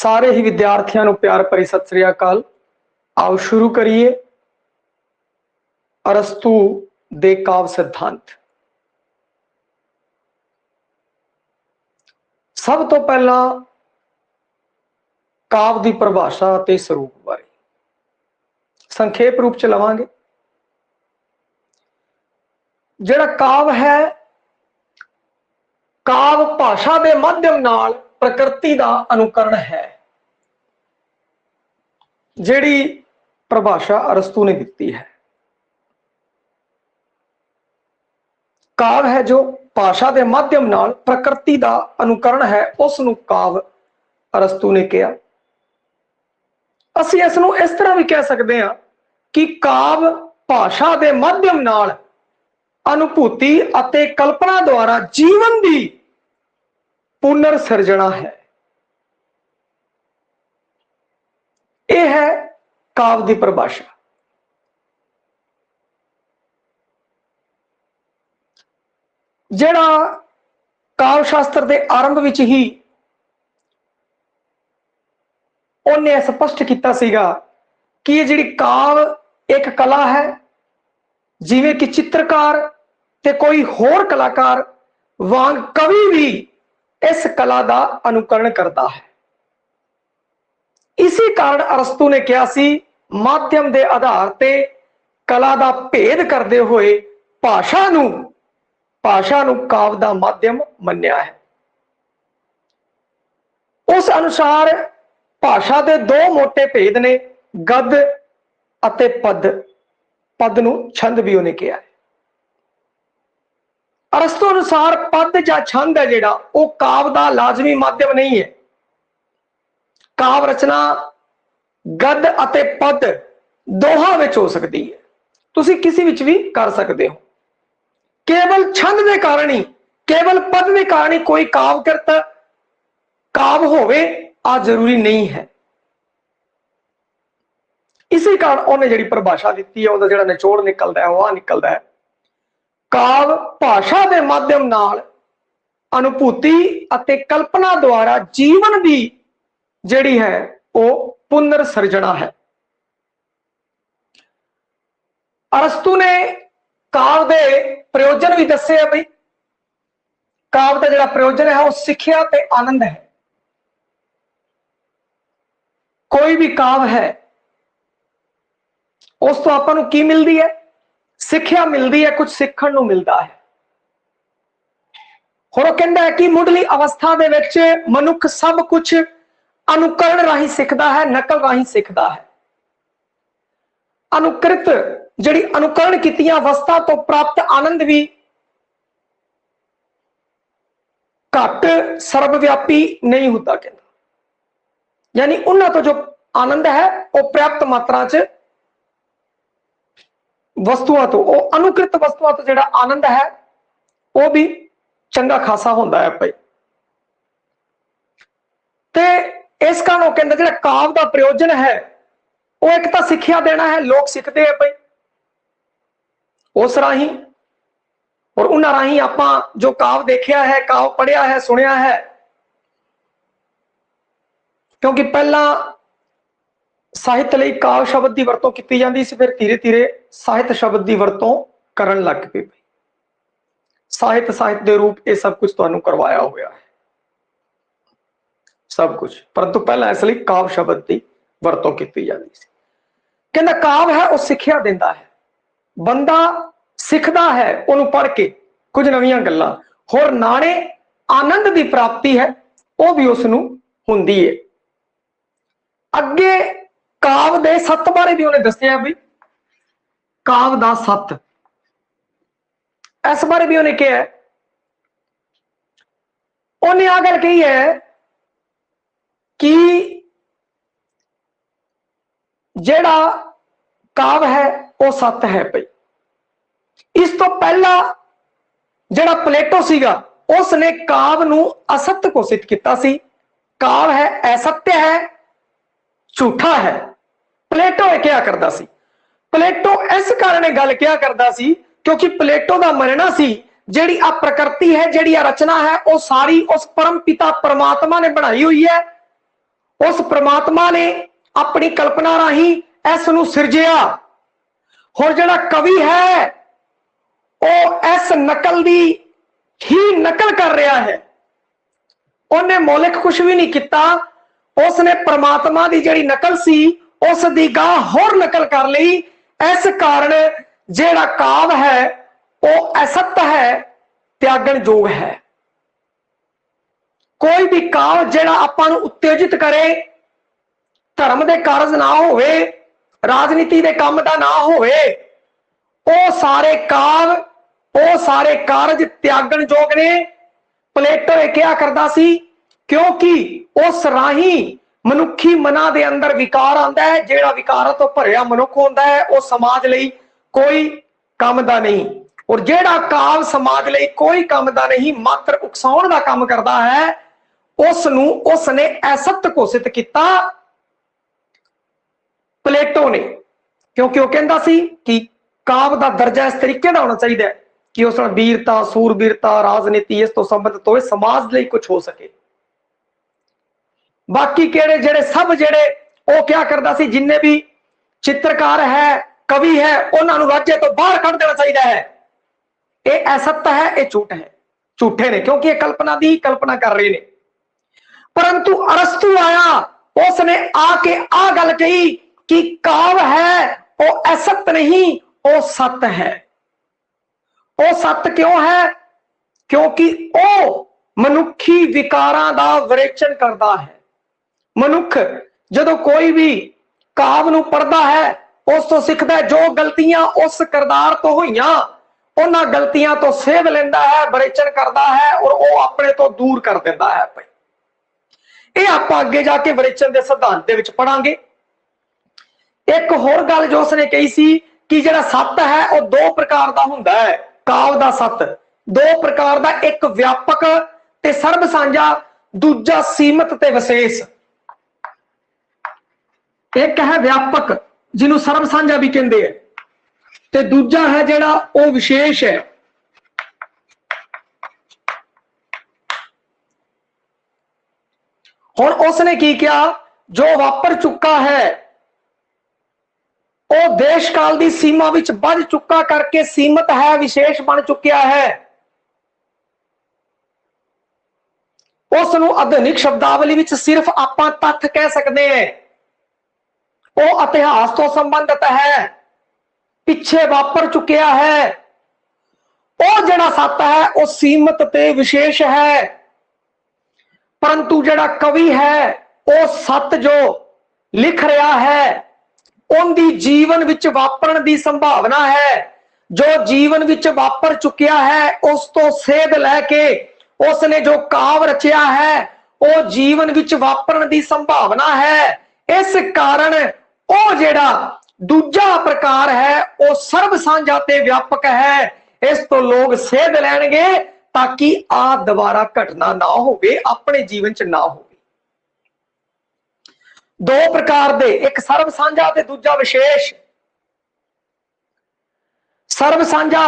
सारे ही विद्यार्थियों को प्यार भरी सत श्री अकाल। आओ शुरू करिए अरस्तु दे काव्य सिद्धांत। सब तो पहला काव्य की परिभाषा ते स्वरूप बारे संखेप रूप च लवांगे। जिहड़ा काव्य है, काव्य भाषा के माध्यम नाल प्रकृति का अनुकरण है। जिहड़ी परिभाषा अरस्तु ने दी है, काव्य है जो भाषा के माध्यम नाल प्रकृति का अनुकरण है, उसनूं काव्य अरस्तु ने कहा। असीं इसनूं इस तरह भी कह सकते हैं कि काव्य भाषा के माध्यम नाल अनुभूति अते कल्पना द्वारा जीवन की पुनर सिरजना है। यह है काव्य की परिभाषा। जिहड़ा काव्य शास्त्र के आरंभ विच ही उन्हें स्पष्ट किया सीगा कि ये जिहड़ी काव्य एक कला है, जिवें कि चित्रकार ते कोई होर कलाकार वांग कवि भी इस कला का अनुकरण करता है। इसी कारण अरस्तु ने कहा सी माध्यम के आधार ते कला का भेद करते हुए भाषा नूं काव्य का माध्यम मन्या है। उस अनुसार भाषा के दो मोटे भेद ने, गद अते पद। पद नूं छंद भी उन्हें कहा है। अरस्तु अनुसार पद या छंद है जिहड़ा वो काव्य का लाजमी माध्यम नहीं है। काव्य रचना गद अते पद दोहां विच हो सकती है, तुसीं किसी विच भी कर सकते हो। केवल छंद के कारण ही, केवल पद के कारण ही कोई काव्यकृत काव्य होवे आ जरूरी नहीं है। इसी कारण उन्हें जिहड़ी परिभाषा दी है उसका जिहड़ा निचोड़ निकलता है वह निकलता है काव्य भाषा के माध्यम नाल अनुभूति अते कल्पना द्वारा जीवन की जिहड़ी है वो पुनर सिरजना है। अरस्तु ने काव्य के प्रयोजन भी दसे है। भाई काव्य का जिहड़ा प्रयोजन है वो सिक्ख्या ते आनंद है। कोई भी काव्य है उस तो आपां नूं की मिलती है? सिक्ख्या मिलती है, कुछ सीखण नूं मिलता है। हुण कहंदा है कि मुढ़ली अवस्था दे विच मनुख सब कुछ अनुकरण राही सीखता है, नकल राही सीखता है। अनुकृत जिहड़ी अनुकरण कीती अवस्था तो प्राप्त आनंद भी घट सर्वव्यापी नहीं होता। कहना यानी उन्हां तो जो आनंद है वो पर्याप्त मात्रा च वस्तुओं तो, वो अनुकृत वस्तुओं तो जिहड़ा आनंद है वो भी चंगा खासा होंदा है। भाई ते इस कारण कहते जिहड़ा काव्य का प्रयोजन है वो एक तो सिक्ख्या देना है। लोग सीखते हैं भाई उस राही, और उन्हां राही आपां जो काव्य देखिया है, काव्य पढ़िया है, सुनिया है। क्योंकि पहला साहित्य लई काव्य शब्द की वरतों की जाती सी, फिर धीरे धीरे साहित्य शब्द की वरतों करन लग पे। साहित्य के रूप ये सब कुछ तुहानूं करवाया हुआ है, सब कुछ, परंतु पहला इसलिए काव्य शब्द की वरतों की जाती सी। कहंदा काव्य है वो सिक्ख्या दिंदा है, बंदा सिखदा है उन्होंने पढ़ के कुछ नवीं गल्लां, होर नाले आनंद की प्राप्ति है वो भी उसनूं हुंदी है। अगे काव्य दे सत्त बारे भी उन्हें दस्सिया भी, काव्य दा सत्त, इस बारे भी उन्हें कहा है। उन्हें आ गल कही है कि जिहड़ा काव्य है वो सत्य है। भाई इस तो पहला जिहड़ा प्लेटो सीगा उसने काव्य नूं असत्य घोषित किया सी। काव्य है असत्य है, झूठा है। प्लेटो क्या करता सी? प्लेटो इस कारण गल क्या करता सी क्योंकि प्लेटो का मनना सी जिहड़ी आ प्रकृति है, जिहड़ी आ रचना है वो सारी उस परम पिता परमात्मा ने बनाई हुई है। उस परमात्मा ने अपनी कल्पना राही इस नूं सिरजिया। हुण जिहड़ा कवि है वो इस नकल दी ही नकल कर रहा है, उन्हें मौलिक कुछ भी नहीं किया, उसने परमात्मा की जिहड़ी नकल सी उस दी गाह होर नकल कर ली। इस कारण जिहड़ा काव है वो असत है, त्यागण योग है। कोई भी काव जिहड़ा आपां नूं उत्तेजित करे, धर्म के कारज ना होवे, राजनीति के काम का ना होवे, वो सारे काव वो सारे कारज त्यागण योग ने। प्लेटो यह क्या करता सी, क्योंकि उस राही मनुखी मना दे अंदर विकार आंदा है, जिहड़ा विकारां तो भरिया मनुख होंदा है वो समाज लई कोई काम दा नहीं, और जिहड़ा काव समाज लई कोई काम दा नहीं मात्र उकसाउण दा काम करदा है, उसनूं उसने असत घोषित किया प्लेटो ने। क्योंकि वह कहता सी कि काव दा दर्जा इस तरीके दा होना चाहिए कि उस नाल वीरता, सूरबीरता, राजनीति इस तो संबंधित होवे, समाज लई कुछ हो सके। बाकी केड़े जेड़े सब जेड़े वो क्या करता सी, जिन्ने भी चित्रकार है, कवि है, उन्होंने राज्य तो बाहर कढ़ देना चाहिए है। ये असत्य है, ये झूठ है, झूठे ने, क्योंकि ये कल्पना दी कल्पना कर रहे ने। परंतु अरस्तु आया, उसने आके आ गल कही कि काव है वो असत्य नहीं, वो सत्य है। वो सत्य क्यों है, क्योंकि वो मनुखी विकारां दा विरेचन करता है। मनुख जदों कोई भी काव नूं पढ़दा है उस तो सीखदा है, जो गलतियां उस किरदार तो होईयां उन्हां गलतियां तो सेध लैंदा है, विरेचन करदा है और वो अपने तो दूर कर दिंदा है। ये आपां अगे जाके विरेचन के सिद्धांत दे विच पढ़ांगे। एक होर गल जो उसने कही सी कि जिहड़ा सत्य है वो दो प्रकार का हुंदा है। काव दा सत्य दो प्रकार का, एक व्यापक ते सर्ब सांझा, दूजा सीमित ते विशेष। एक है व्यापक जिन्हों सर्ब सांझा भी कहते हैं, ते दूजा है जिहड़ा वो विशेष है। हुण उसने की किया, जो वापर चुका है वो देश काल की सीमा विच बढ़ चुका करके सीमित है, विशेष बन चुकिया है। उसनूं आधुनिक शब्दावली विच सिर्फ आपां तथ्य कह सकते हैं। वो इतिहास तो संबंधित है, पिछे वापर चुकिया है। वो जिहड़ा सत्य है वो सीमित ते विशेष है। परंतु जिहड़ा कवि है वो सत्य जो लिख रहा है उनकी जीवन विच वापरन की संभावना है। जो जीवन विच वापर चुकिया है उस तो सेध लैके उसने जो काव रचिया है वो जीवन विच वापरन की संभावना है। इस कारण वो जिहड़ा दूजा प्रकार है वो सर्ब सांझा ते व्यापक है। इस तो लोग सेध लैणगे ताकि आ दोबारा घटना ना होवे, अपने जीवन च ना हो। दो प्रकार दे, एक सर्ब सांझा ते दूजा विशेष। सर्ब सांझा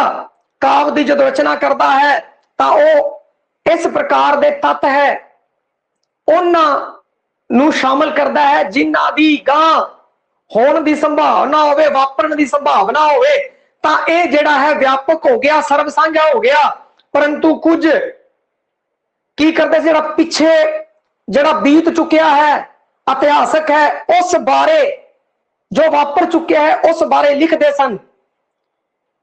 काव दी जदों रचना करता है तां वो इस प्रकार दे तत्त है उन्हां नूं शामिल करता है जिन्हां दी गां होण दी संभावना होवे, वापरन दी संभावना होवे। तां इह जिहड़ा है व्यापक हो गया, सर्ब सांझा हो गया। परंतु कुछ की करते जिहड़ा पिछे जिहड़ा बीत चुकिया है, इतिहासक है, उस बारे जो वापर चुकिया है उस बारे लिखते सन,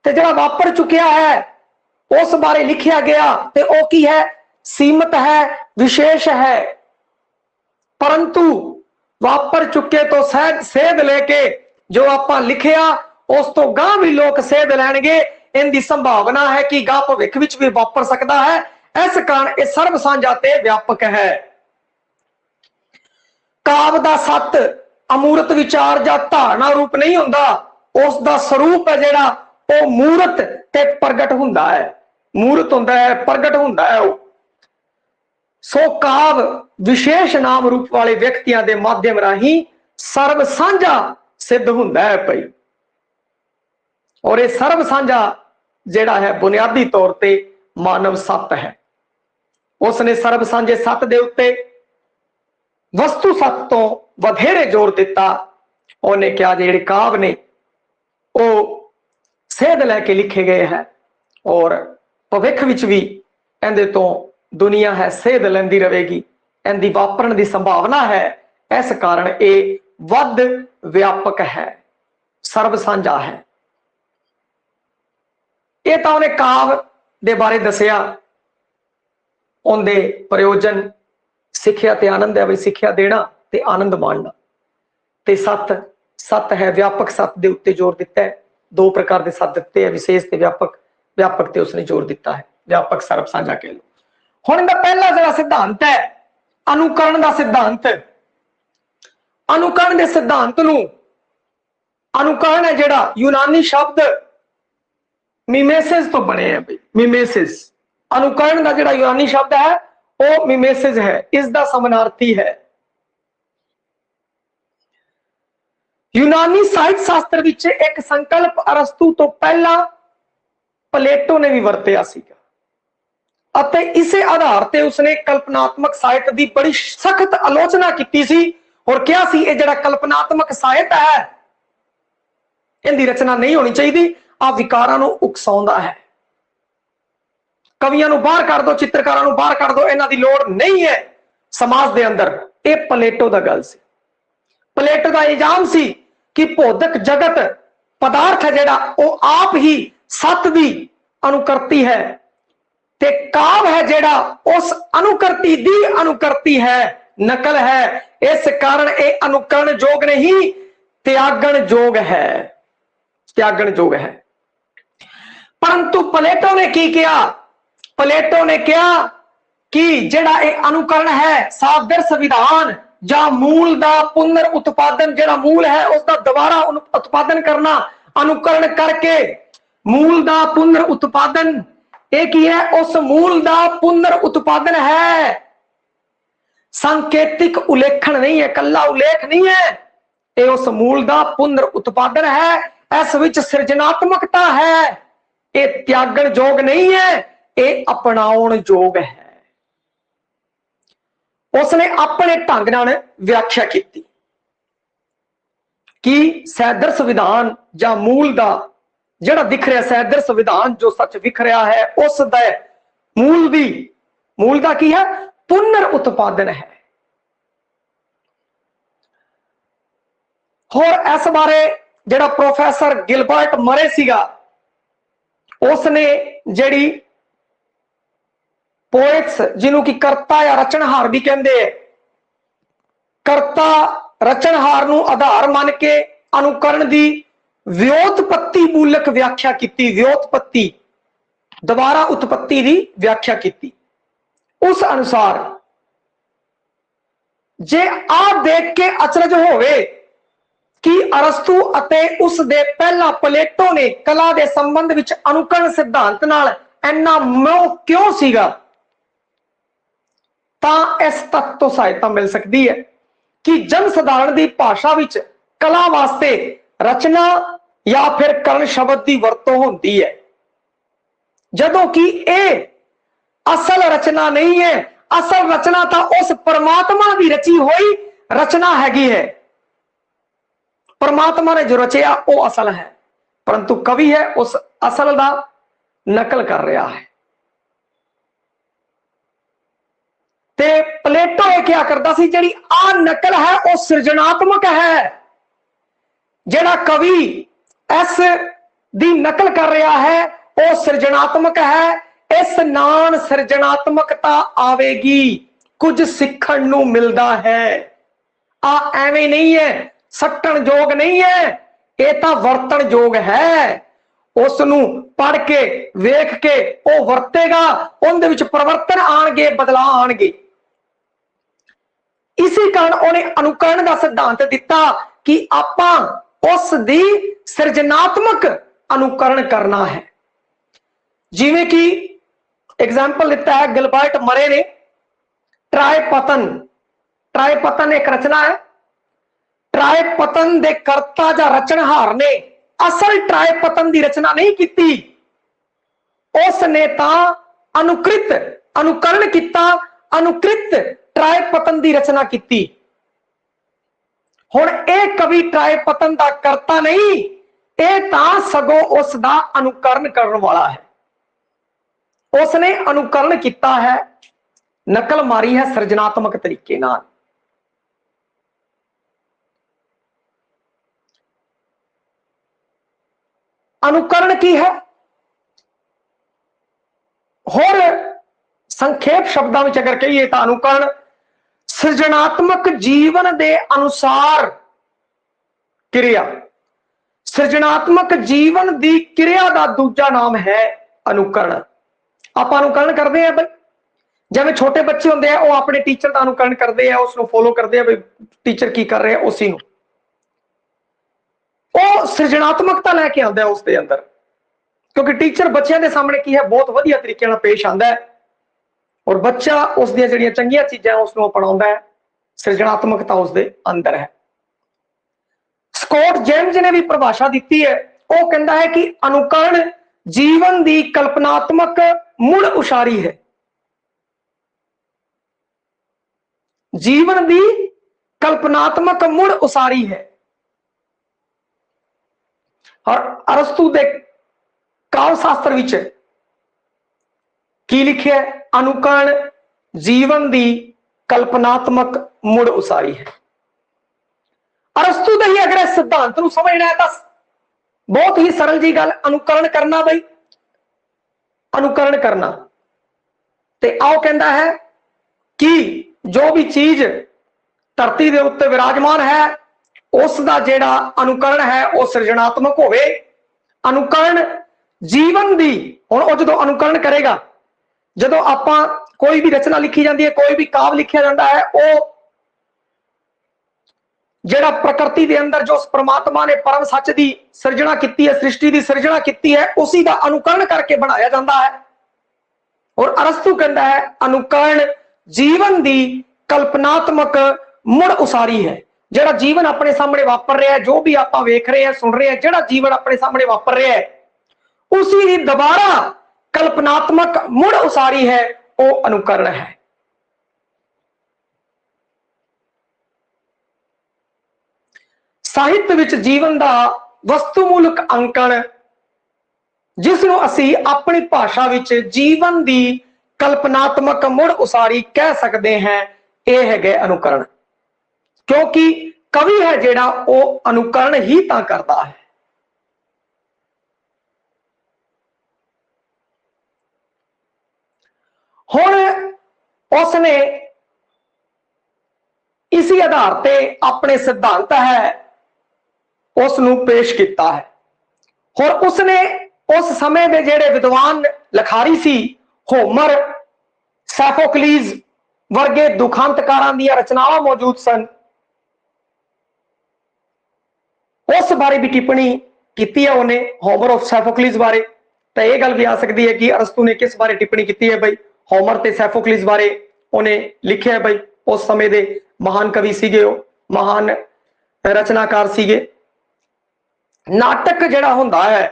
ते जिहड़ा वापर चुकिया है उस बारे लिखिया गया ते ओ की है, सीमित है, विशेष है। परंतु वापर चुके तो सेध लेके जो आपां लिखिया उस तो गां भी लोग सेध लैणगे। इनकी संभावना है कि गां भविख विच भी वापर सकता है। इस कारण यह सर्ब सांझा ते व्यापक है। काव दा सत्य अमूर्त विचार या धारणा रूप नहीं हुंदा, उसका स्वरूप है जिहड़ा वो मूर्त ते प्रगट हुंदा है। मूर्त हुंदा है, प्रगट हुंदा है। सो काव विशेष नाम रूप वाले व्यक्तियों के माध्यम राही सर्ब सांझा सिद्ध हुंदा है भाई। और ये सर्ब सांझा जिहड़ा है बुनियादी तौर पे मानव सत्य है। उसने सर्ब सांझे सत्य दे उत्ते वस्तु सत्य तो वधेरे जोर दिता। उन्हें कहा जिहड़े काव ने वो सेध लैके लिखे गए हैं और भविख विच भी इहदे तो दुनिया है सेध लैंदी रहेगी, इहदी वापरन की संभावना है। इस कारण ये वध व्यापक है, सर्व साझा है। ये तो उन्हें काव दे बारे दसिया, उनके प्रयोजन सिक्ख्या ते आनंद है, बई सिक्ख्या देना ते आनंद माणना ते सत्य सत है, व्यापक सत्य के उत्ते जोर दिता है। दो प्रकार के सत्य दिते हैं, विशेष ते व्यापक। व्यापक ते उसने जोर दिता है, व्यापक सर्व साझा कह लो। हुण इहदा पहला जिहड़ा सिद्धांत है अनुकरण का सिद्धांत, अनुकरण के सिद्धांत नूं, अनुकरण है जिहड़ा यूनानी शब्द मिमेसिस तो बने है। बई मिमेसिस, अनुकरण का जिहड़ा यूनानी शब्द है वो मिमेसिस है, इसका समानार्थी है। यूनानी साहित्य शास्त्र विच एक संकल्प अरस्तु तो पहला प्लेटो ने भी वरतिया सीगा अते इसे आधार ते उसने कल्पनात्मक साहित्य की बड़ी सख्त आलोचना की सी और क्या सी ये जिहड़ा कल्पनात्मक साहित्य है इनकी रचना नहीं होनी चाहिए, आ विकारां नूं उकसाउंदा है। कवियां नूं बाहर कर दो, चित्रकारां नूं बाहर कर दो, इन्हां दी लोड़ नहीं है समाज दे अंदर। ये प्लेटो दा गल सी। प्लेटो दा इल्जाम सी कि भौतिक जगत पदार्थ है जिहड़ा वो आप ही सत्य दी अनुकर्ती है ते काव है जिहड़ा उस अनुकर्ती दी अनुकर्ती है, नकल है। इस कारण ये अनुकरण जोग नहीं त्यागण जोग है, त्यागण जोग है। परंतु प्लेटो ने की किया, प्लेटो ने कहा कि जिहड़ा ये अनुकरण है सादृश विधान ਜਾਂ मूल ਦਾ पुनर उत्पादन, जिहड़ा मूल है उसका दोबारा उत्पादन करना, अनुकरण करके मूल ਦਾ पुनर उत्पादन, एक ही है उस मूल ਦਾ पुनर उत्पादन है। सांकेतिक उल्लेखन नहीं है, कल्ला उल्लेख नहीं है, ये उस मूल ਦਾ पुनर उत्पादन है। इस विच सृजनात्मकता है, ये त्यागण जोग नहीं है, ये अपनाउण जोग है। उसने अपने ढंग नाल व्याख्या की कि सैदर्श विधान या मूल दा जिहड़ा दिख रहा सैदर्श विधान जो सच दिख रहा है उस दा मूल दा की है पुनर उत्पादन है। और इस बारे जिहड़ा प्रोफेसर गिलबर्ट मरे सीगा उसने जिहड़ी पोएट्स जिन्हों की करता या रचनहार भी कहते हैं, करता रचनहार नूं आधार मान के अनुकरण की व्योतपत्ति मूलक व्याख्या की, व्योतपत्ति दोबारा उत्पत्ति की व्याख्या की। उस अनुसार जे आ देख के अचरज होवे कि अरस्तु अते उस दे पहला प्लेटो ने कला के संबंध विच अनुकरण सिद्धांत नाल इन्ना मोह क्यों सीगा, इस तत्व तो सहायता मिल सकती है कि जन साधारण की भाषा विच कला वास्ते रचना या फिर करण शब्द की वरतों होती है, जदों कि ये असल रचना नहीं है। असल रचना तो उस परमात्मा की रची हुई रचना हैगी है, परमात्मा ने जो रचया वो असल है, परंतु कवि है उस असल का नकल कर रहा है। ते प्लेटो ये क्या करता सी, जिहड़ी आ नकल है वो सृजनात्मक है। जिहड़ा कवि इस दी नकल कर रहा है वो सृजनात्मक है। इस नाल सृजनात्मकता आवेगी, कुछ सीखण नूं मिलदा है। आ एवें नहीं है, सट्टण जोग नहीं है, ये तो वरतण जोग है। उसनूं पढ़ के वेख के वो वरतेगा, उनदे विच परिवर्तन आणगे, बदलाव आणगे। इसी कारण उन्हें अनुकरण का सिद्धांत दिता कि आपां उस दी सृजनात्मक अनुकरण करना है। जिवें कि एग्जाम्पल दिता है गिलबर्ट मरे ने ट्रायपतन। ट्रायपतन एक रचना है। ट्रायपतन दे करता या रचनहार ने असल ट्रायपतन की रचना नहीं की, उसने तां अनुकृत अनुकरण किया, अनुकृत ट्रायपतन की रचना की। हुण यह कवि ट्राए पतन का करता नहीं, यह तां सगों उसका अनुकरण करने वाला है। उसने अनुकरण किया है, नकल मारी है सिरजनात्मक तरीके नाल। अनुकरण की है, होर संखेप शब्दों में अगर कहिए तो अनुकरण सृजनात्मक जीवन के अनुसार क्रिया, सृजनात्मक जीवन की क्रिया का दूजा नाम है अनुकरण। आप अनुकरण करते हैं भाई, जिवें छोटे बच्चे होंगे हैं, वो अपने टीचर का अनुकरण करते हैं, उसको फॉलो करते हैं, भाई टीचर की कर रहे हैं उसी को, वो सृजनात्मकता लैके आता है उसके अंदर, क्योंकि टीचर बच्चों के सामने की है बहुत वधिया तरीके नाल पेश आता है और बच्चा उस दी जिहड़ियां चंगियां चीज़ां उसनूं अपनाउंदा है, सृजनात्मकता उसके अंदर है। स्कॉट जेम्स ने भी परिभाषा दी है, वो कहता है कि अनुकरण जीवन की कल्पनात्मक मुड़ उसारी है, जीवन की कल्पनात्मक मुड़ उसारी है। और अरस्तु के काव्य शास्त्र विच की लिखिया, अनुकरण जीवन की कल्पनात्मक मुड़ उसारी है। अरस्तु के ही अगर इस सिद्धांत को समझना है तो बहुत ही सरल जी गल, अनुकरण करना भाई, अनुकरण करना ते आओ कहता है कि जो भी चीज धरती के उत्ते विराजमान है उसका जेड़ा अनुकरण है वह सृजनात्मक होवे। अनुकरण जीवन की, हुण जो अनुकरण करेगा, जो आपां कोई भी रचना लिखी जाती है, कोई भी काव्य लिखा जाता है, वो जेड़ा प्रकृति के अंदर जो परमात्मा ने परम सच की सिरजना की है, सृष्टि की सिरजना की है, उसी का अनुकरण करके बनाया जाता है। और अरस्तु कहता है अनुकरण जीवन की कल्पनात्मक मुड़ उसारी है। जेड़ा जीवन अपने सामने वापर रहा है, जो भी आप वेख रहे हैं सुन रहे हैं, जेड़ा जीवन अपने सामने वापर रहा है उसी की दोबारा कल्पनात्मक मुड़ उसारी है, वो अनुकरण है। साहित्य विच जीवन का वस्तुमूलक अंकन, जिसनों असी अपनी भाषा विच जीवन की कल्पनात्मक मुड़ उसारी कह सकते हैं, यह है अनुकरण। क्योंकि कवि है जेड़ा वो अनुकरण ही तां करता है। हुण उसने इसी आधार पे अपने सिद्धांत है उसनूं पेश किया है। और उसने उस समय के जेड़े विद्वान लिखारी सी, होमर, सैफोक्लीज वर्गे दुखांतकारां दी रचनावां मौजूद सन, उस बारे भी टिप्पणी की है उन्हें, होमर ऑफ सैफोक्लीज बारे। तो यह गल भी आ सकती है कि अरस्तु ने किस बारे टिप्पणी की है, भाई होमर ते सैफोक्लीज बारे उन्हें लिखे है, भाई उस समय दे महान कवि सीगे, महान रचनाकार सीगे। नाटक जिहड़ा हुंदा है,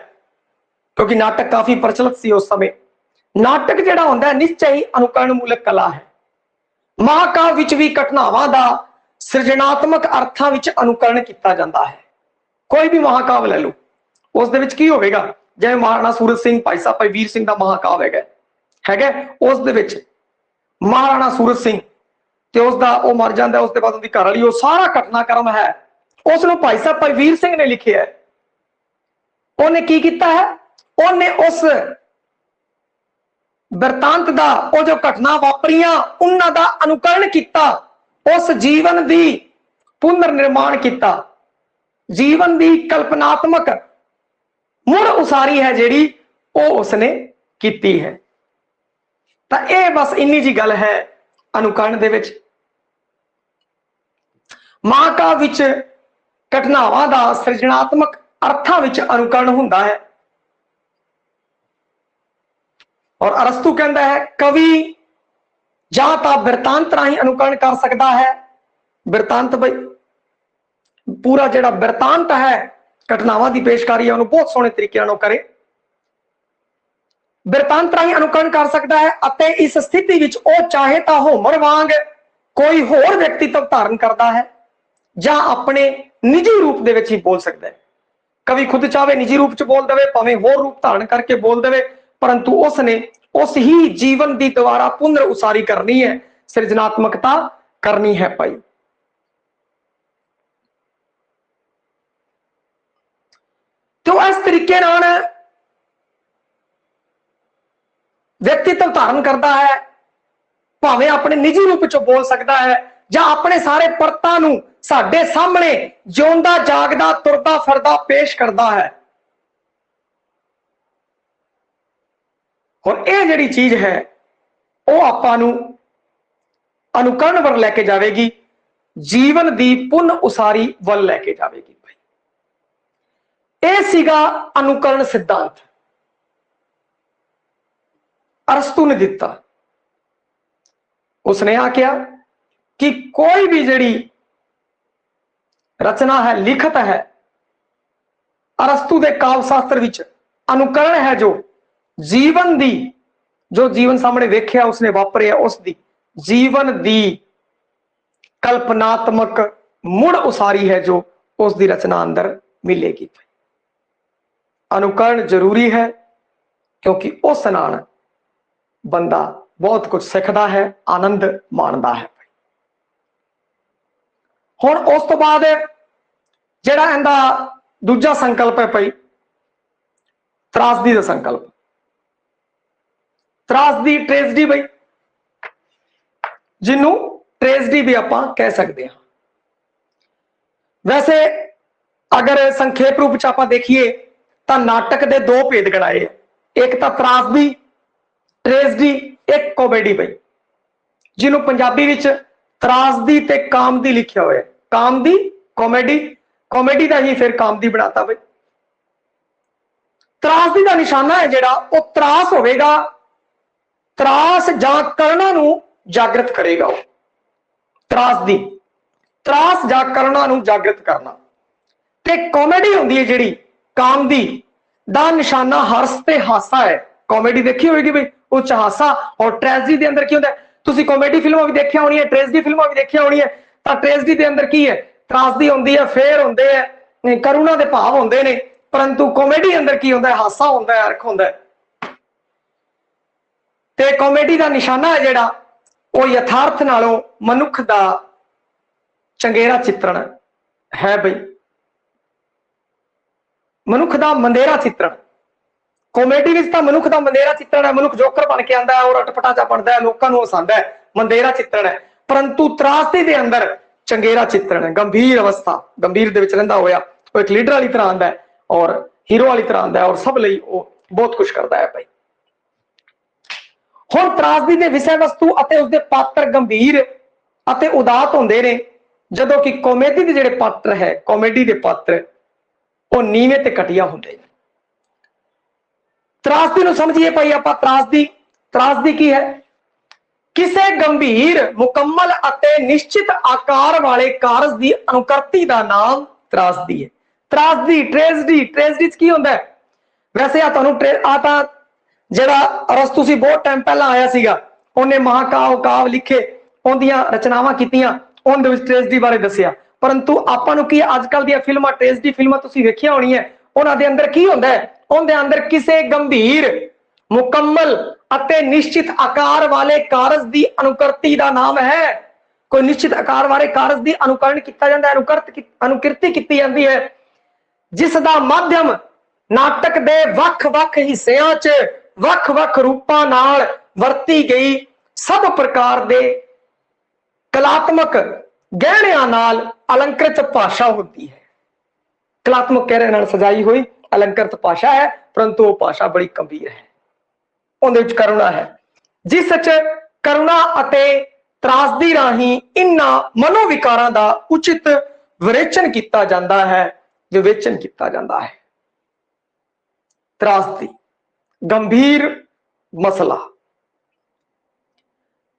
क्योंकि नाटक काफी प्रचलित सी उस समय, नाटक जिहड़ा हुंदा है निश्चय ही अनुकरण मूलक कला है। महाकाव्य विच भी घटनावां दा सृजनात्मक अर्थां विच अनुकरण किया जाता है। कोई भी महाकाव्य ले लो, उस दे विच की होवेगा, जिवें महाराणा सूरत सिंह भाई साहब भाई वीर सिंह का महाकाव्य हैगा, उस दे विच महाराणा सूरत सिंह ते उसदा वो मर जाता है, उसके बाद उसकी घरवाली, वो सारा घटनाक्रम है उसनूं भाई साहब भाई वीर सिंह ने लिखे है। उन्हें की किया है, उन्हें उस बिरतांत दा वो जो घटना वापरियां उन्हां दा अनुकरण किया, उस जीवन की पुनर्निर्माण किया, जीवन की कल्पनात्मक मुड़ उसारी है जिहड़ी वो उसने की है। तो यह बस इन्नी जी गल है अनुकरण दे विच। महाकाव्य विच घटनावां दा सृजनात्मक अर्थां विच अनुकरण हुंदा है। और अरस्तु कहता है कवि जां तां बिरतांत राही अनुकरण कर सकता है। बिरतांत भाई पूरा जिहड़ा बिरतांत है घटनावां की पेशकारी है उन्होंने बहुत सोहने तरीके नाल करे, बिरतांत राही अनुकरण कर सकता है। अते इस स्थिति विच ओ चाहे तां होमर वांग कोई होर व्यक्तित्व धारण करता है, ਜਾਂ ਆਪਣੇ ਨਿੱਜੀ ਰੂਪ ਦੇ ਵਿੱਚ ਹੀ ਬੋਲ ਸਕਦਾ ਹੈ। ਕਵੀ ਖੁਦ ਚਾਹੇ ਨਿੱਜੀ ਰੂਪ ਚ ਬੋਲ ਦੇਵੇ, ਭਾਵੇਂ ਹੋਰ ਰੂਪ ਧਾਰਨ ਕਰਕੇ ਬੋਲ ਦੇਵੇ, परंतु उसने उस ही जीवन की दोबारा पुनर उसारी करनी है, सृजनात्मकता करनी है भाई। तो इस तरीके नाल व्यक्तित्व धारण करता है, भावें अपने निजी रूप च बोल सकता है ਜਾਂ अपने सारे परतां नूं साडे सामने जिउंदा जागदा तुरदा फिरदा पेश करता है। और यह जिहड़ी चीज है वह आपां नूं अनुकरण वल लैके जाएगी, जीवन की पुनः उसारी वल लैके जाएगी भाई। यह सीगा अनुकरण सिद्धांत अरस्तु ने दिता। उसने आख्या कि कोई भी जिहड़ी रचना है, लिखत है, अरस्तु के काव्य शास्त्र विच अनुकरण है, जो जीवन दी, जो जीवन सामने वेख्या उसने वापरिया, उसकी जीवन दी कल्पनात्मक मुड़ उसारी है जो उसकी रचना अंदर मिलेगी। अनुकरण जरूरी है क्योंकि उस नाल बंदा बहुत कुछ सीखता है, आनंद माणदा है। हुण उस तो बाद जिहड़ा इहदा दूजा संकल्प है भाई, त्रासदी का संकल्प। त्रासदी ट्रेजडी बई, जिन्हों ट्रेजडी भी आप कह सकते हैं। वैसे अगर संखेप रूप च आप देखिए तो नाटक के दो भेद गिनाए, एक तो त्रासदी ट्रेजडी, एक कॉमेडी बई, जिन्हों पंजाबी विच त्रासदी ते कामदी लिखिया हुआ है। कामदी कॉमेडी, कॉमेडी का ही फिर कामदी बनाता बई। त्रासदी का निशाना है जिहड़ा वो त्रास होवेगा, त्रास जां करना नूं जागृत करेगा। वो त्रासदी त्रास जां करना नूं जागृत करना। ते कॉमेडी हुंदी है जिहड़ी कामदी दा निशाना हर्ष ते हासा है। कॉमेडी देखी होगी बई, उस हासा, और ट्रेजडी के अंदर की होता है, तुसीं कॉमेडी फिल्मां भी देखिया होनी है, ट्रेजडी फिल्मां भी देखिया होनी है। तो ट्रेजडी के अंदर की है, त्रासदी होंदी है, फेर होंदे है, करुणा के भाव होंदे ने, परंतु कॉमेडी अंदर की होंदा है, हासा होंदा है, अर्क होंदा है। ते कॉमेडी का निशाना है जिहड़ा वो यथार्थ नालों मनुख का चंगेरा चित्रण है बई, मनुख का मंदेरा चित्रण। कॉमेडी विच तां मनुख का मंदेरा चित्रण है, मनुख जोकर बन के आंदा है और अटपटा बनता है, लोगों को हसांदा है, मंदेरा चित्रण है। परंतु त्रासदी के अंदर चंगेरा चित्रण है, गंभीर अवस्था, गंभीर दे विच रहिंदा होया वो एक लीडर वाली तरह आंदा है और हीरो वाली तरह आंदा है और सब लई वो बहुत कुछ करता है भाई। हुण त्रासदी के विषय वस्तु अते उसके पात्र गंभीर अते उदात होंदे ने, जदों कि कॉमेडी के जिहड़े पात्र है, कॉमेडी के पात्र वो नीवें ते घटिया होंदे ने। त्रासदी नूं समझिए भाई आपां। त्रासदी, त्रासदी की है? किसी गंभीर मुकम्मल अते निश्चित आकार वाले कारज की अनुकृति का नाम त्रासदी है। त्रासदी ट्रेजडी, ट्रेजडी की होंदा है? वैसे आ तुहानूं जिहड़ा अरस्तु सी बहुत टाइम पहला आया सीगा, उन्हें महाकाव काव लिखे, उनदियां रचनावां कीतियां, उनदे विच ट्रेजडी बारे दस्सिया। परंतु आपां नूं की अजकल दी फिल्मां, ट्रेजडी फिल्मां तुसीं वेखिया होनी है, उन्हां दे अंदर की होंदा है? उनदे अंदर किसी गंभीर मुकम्मल अते निश्चित आकार वाले कारज की अनुकृति का नाम है। कोई निश्चित आकार वाले कारज की अनुकरण किया जाता है, अनुकृति की जाती है, जिसका माध्यम नाटक के वख-वख हिस्सियां च वख-वख रूपां नाल वरती गई सब प्रकार दे कलात्मक गहणियां नाल अलंकृत भाषा होती है। कलात्मक गहरे नाल सजाई हुई अलंकृत भाषा है, परंतु वो भाषा बड़ी गंभीर है। उहदे विच करुणा है, जिस च करुणा अते त्रासदी राही इन्हां मनोविकारां दा उचित विवेचन किया जाता है, विवेचन किया जाता है। त्रासदी गंभीर मसला।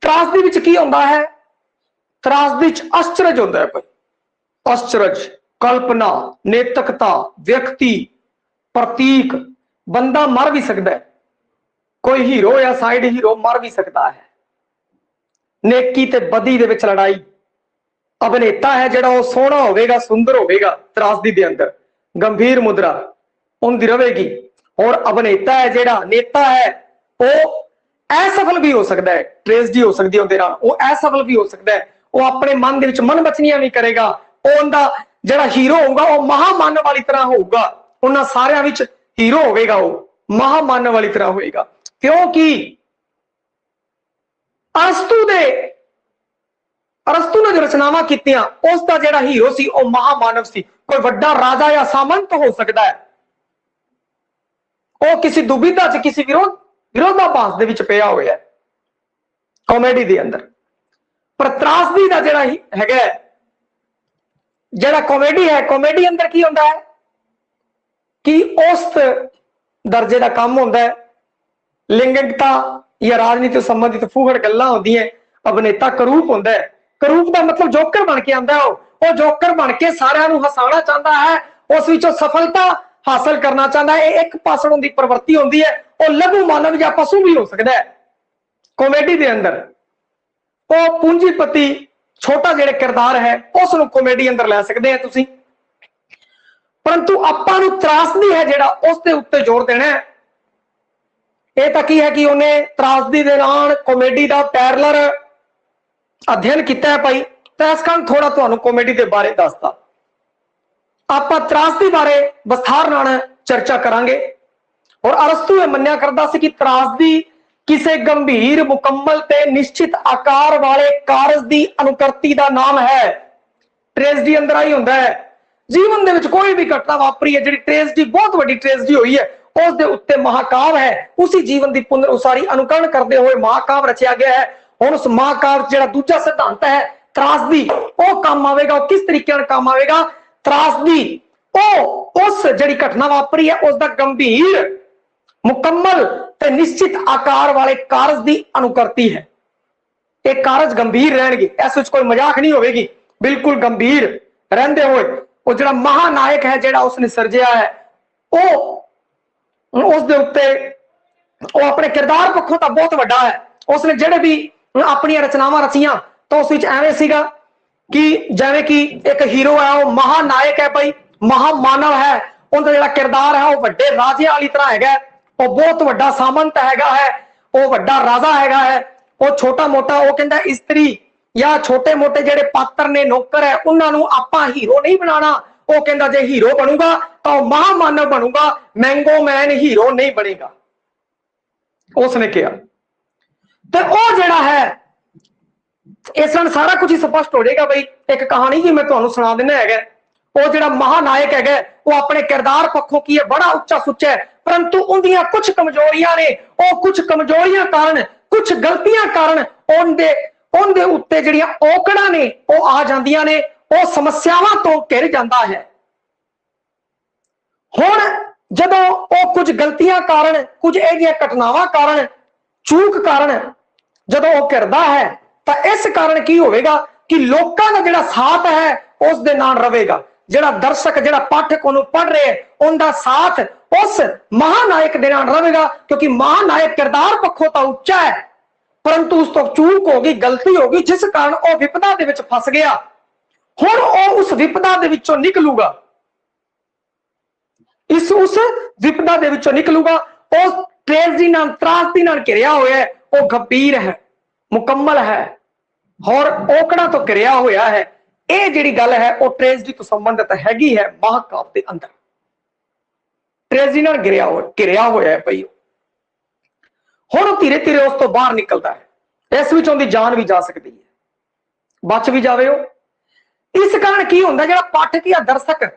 त्रासदी विच की होंदा है? त्रासदी च अश्चरज होंदा है भाई। अश्चरज, कल्पना, नेतकता, व्यक्ति, प्रतीक। बंदा मर भी सकता है, कोई हीरो या साइड हीरो मर भी सकता है। नेकी ते बदी दे विच लड़ाई, अभिनेता है जिहड़ा वो सोहना होवेगा, सुंदर होवेगा, त्रासदी दे अंदर गंभीर मुद्रा उनकी रहेगी। और अभिनेता है जिहड़ा नेता है वो असफल भी हो सकता है, ट्रेजडी हो सकती है उहदे नाल, वो असफल भी हो सकता है, वो अपने मन दे विच मन बचनियां नहीं करेगा, वो उनका जिहड़ा हीरो होगा वो महामानव वाली तरह होगा, उन्हां सारियां विच हीरो होवेगा, वो महामानव वाली तरह होएगा। क्योंकि अरस्तू ने जो रचनावां कीतियां उसका जिहड़ा हीरो सी वो महामानव सी, कोई वड्डा राजा या सामंत हो सकता है, वो किसी दुविधा च किसी विरोधाभास दे विच पिया होया है कॉमेडी दे अंदर। पर त्रासदी दा जिहड़ा हैगा जिहड़ा कॉमेडी है, कॉमेडी अंदर की होंदा है कि उस दर्जे का काम होंदा है, लिंगिकता या राजनीति संबंधित फूहड़ गल्लां होंदियां, अभिनेता करूप होंदा है, करूप का मतलब जोकर बन के आंदा है, वो जोकर बन के सारियां नूं हसाना चाहता है, उस विचों सफलता हासिल करना चाहता है, एक पासों की प्रवृत्ति होंदी है, वो लघु मानव या पशु भी हो सकता है कॉमेडी के अंदर, वो पूंजीपति छोटा जिहड़ा किरदार है उसनूं कॉमेडी अंदर लै सकते हैं तुसीं। परंतु आपां नूं त्रासदी है जिहड़ा उसके उत्ते जोर देना है, यह तां की है कि उन्हें त्रासदी दे नाल कॉमेडी का पैरलर अध्ययन किया है भाई, तो इस कारण थोड़ा तुहानूं कॉमेडी के बारे दसदा। आपां त्रासदी बारे विस्तार नाल चर्चा करांगे। और अरस्तू यह मन्निया करदा सी कि त्रासदी किसी गंभीर मुकम्मल ते निश्चित आकार वाले कारज की अनुकृति का नाम है। ट्रेजडी अंदर आई हुंदा है, जीवन दे विच कोई भी घटना वापरी है जिहड़ी ट्रेजडी बहुत वड्डी ट्रेजडी हुई है, उस दे उत्ते महाकाव्य है, उसी जीवन की पुनर उसारी अनुकरण करते हुए महाकाव्य रचिया गया है। हुण उस महाकाव्य जिहड़ा दूजा सिद्धांत है त्रासदी, वो काम आवेगा, वो किस तरीके नाल काम आवेगा। त्रासदी उस जिहड़ी घटना वापरी है उसका गंभीर मुकम्मल ते निश्चित आकार वाले कारज की अनुकृति है। एक कारज गंभीर रहणगे, इस विच कोई मजाक नहीं होगी, बिल्कुल गंभीर रहंदे होए वो जिहड़ा महानायक है जिहड़ा उसने सर्जिया है, वो उस दे उत्ते वो अपने किरदार पक्षों तो बहुत वड्डा है। उसने जिहड़े भी अपनी रचनावां रचियां तो उस विच एवें सीगा कि जिवें कि एक हीरो है वो महानायक है भाई, महामानव है, उनका जिहड़ा किरदार है वो वड्डे राजे वाली तरह हैगा, वो बहुत वड्डा सामंत हैगा है, वो वड्डा राजा हैगा है, वो छोटा मोटा वो कहंदा इस्त्री या छोटे मोटे जिहड़े पात्र ने नौकर है उन्हां नूं आपां हीरो नहीं बनाना, वो कहंदा जे हीरो बनूंगा तो महामानव बनूंगा, मैंगो मैन हीरो नहीं बनेगा, उसने कहा। तो वो जिहड़ा है इस नाल सारा कुछ ही स्पष्ट हो जाएगा भाई। एक कहानी जी मैं तुहानूं सुना देना है, वो जिहड़ा महानायक है वो अपने किरदार पक्षों की है बड़ा उच्चा सुच्चा है, परंतु उनदियां कुछ कमजोरियां ने, वो कुछ कमजोरियां कारण कुछ गलतियां कारण उनदे उत्ते जिहड़ियां औकड़ां ने वो आ जांदियां ने, वो समस्यावां तो घिर जांदा है। हुण जदों वो कुछ गलतियां कारण कुछ इहदियां घटनावां कारण चूक कारण जदों वो घिरदा है तो इस कारण की होवेगा कि लोकां दा जिहड़ा साथ है उस दे नाल रहेगा, जिहड़ा दर्शक जिहड़ा पाठक उन्होंने पढ़ रहे उनका साथ उस महानायक दे नाल रहेगा, क्योंकि महानायक किरदार पक्षों तो उच्चा है परंतु उस तो चूक हो गई, गलती हो गई, जिस कारण वह विपदा दे विच फस गया। हुण वह उस विपदा दे विचों निकलूगा, उस विपदा दे विचों निकलूगा। उस ट्रेजडी नाल त्रासदी नाल घिरिया होया है, वो गंभीर है, मुकम्मल है और औकड़ा तो घिरिया होया है। यह जिहड़ी गल है वो ट्रेजडी तो संबंधित हैगी है महाकाव्य के अंदर, ट्रेजडी नाल घिरिया होया है भाई। हुण धीरे धीरे उस तो बाहर निकलता है, इस विच उहदी जान भी जा सकती है, बच भी जावे हो। इस कारण की हुंदा जिहड़ा पाठक या दर्शक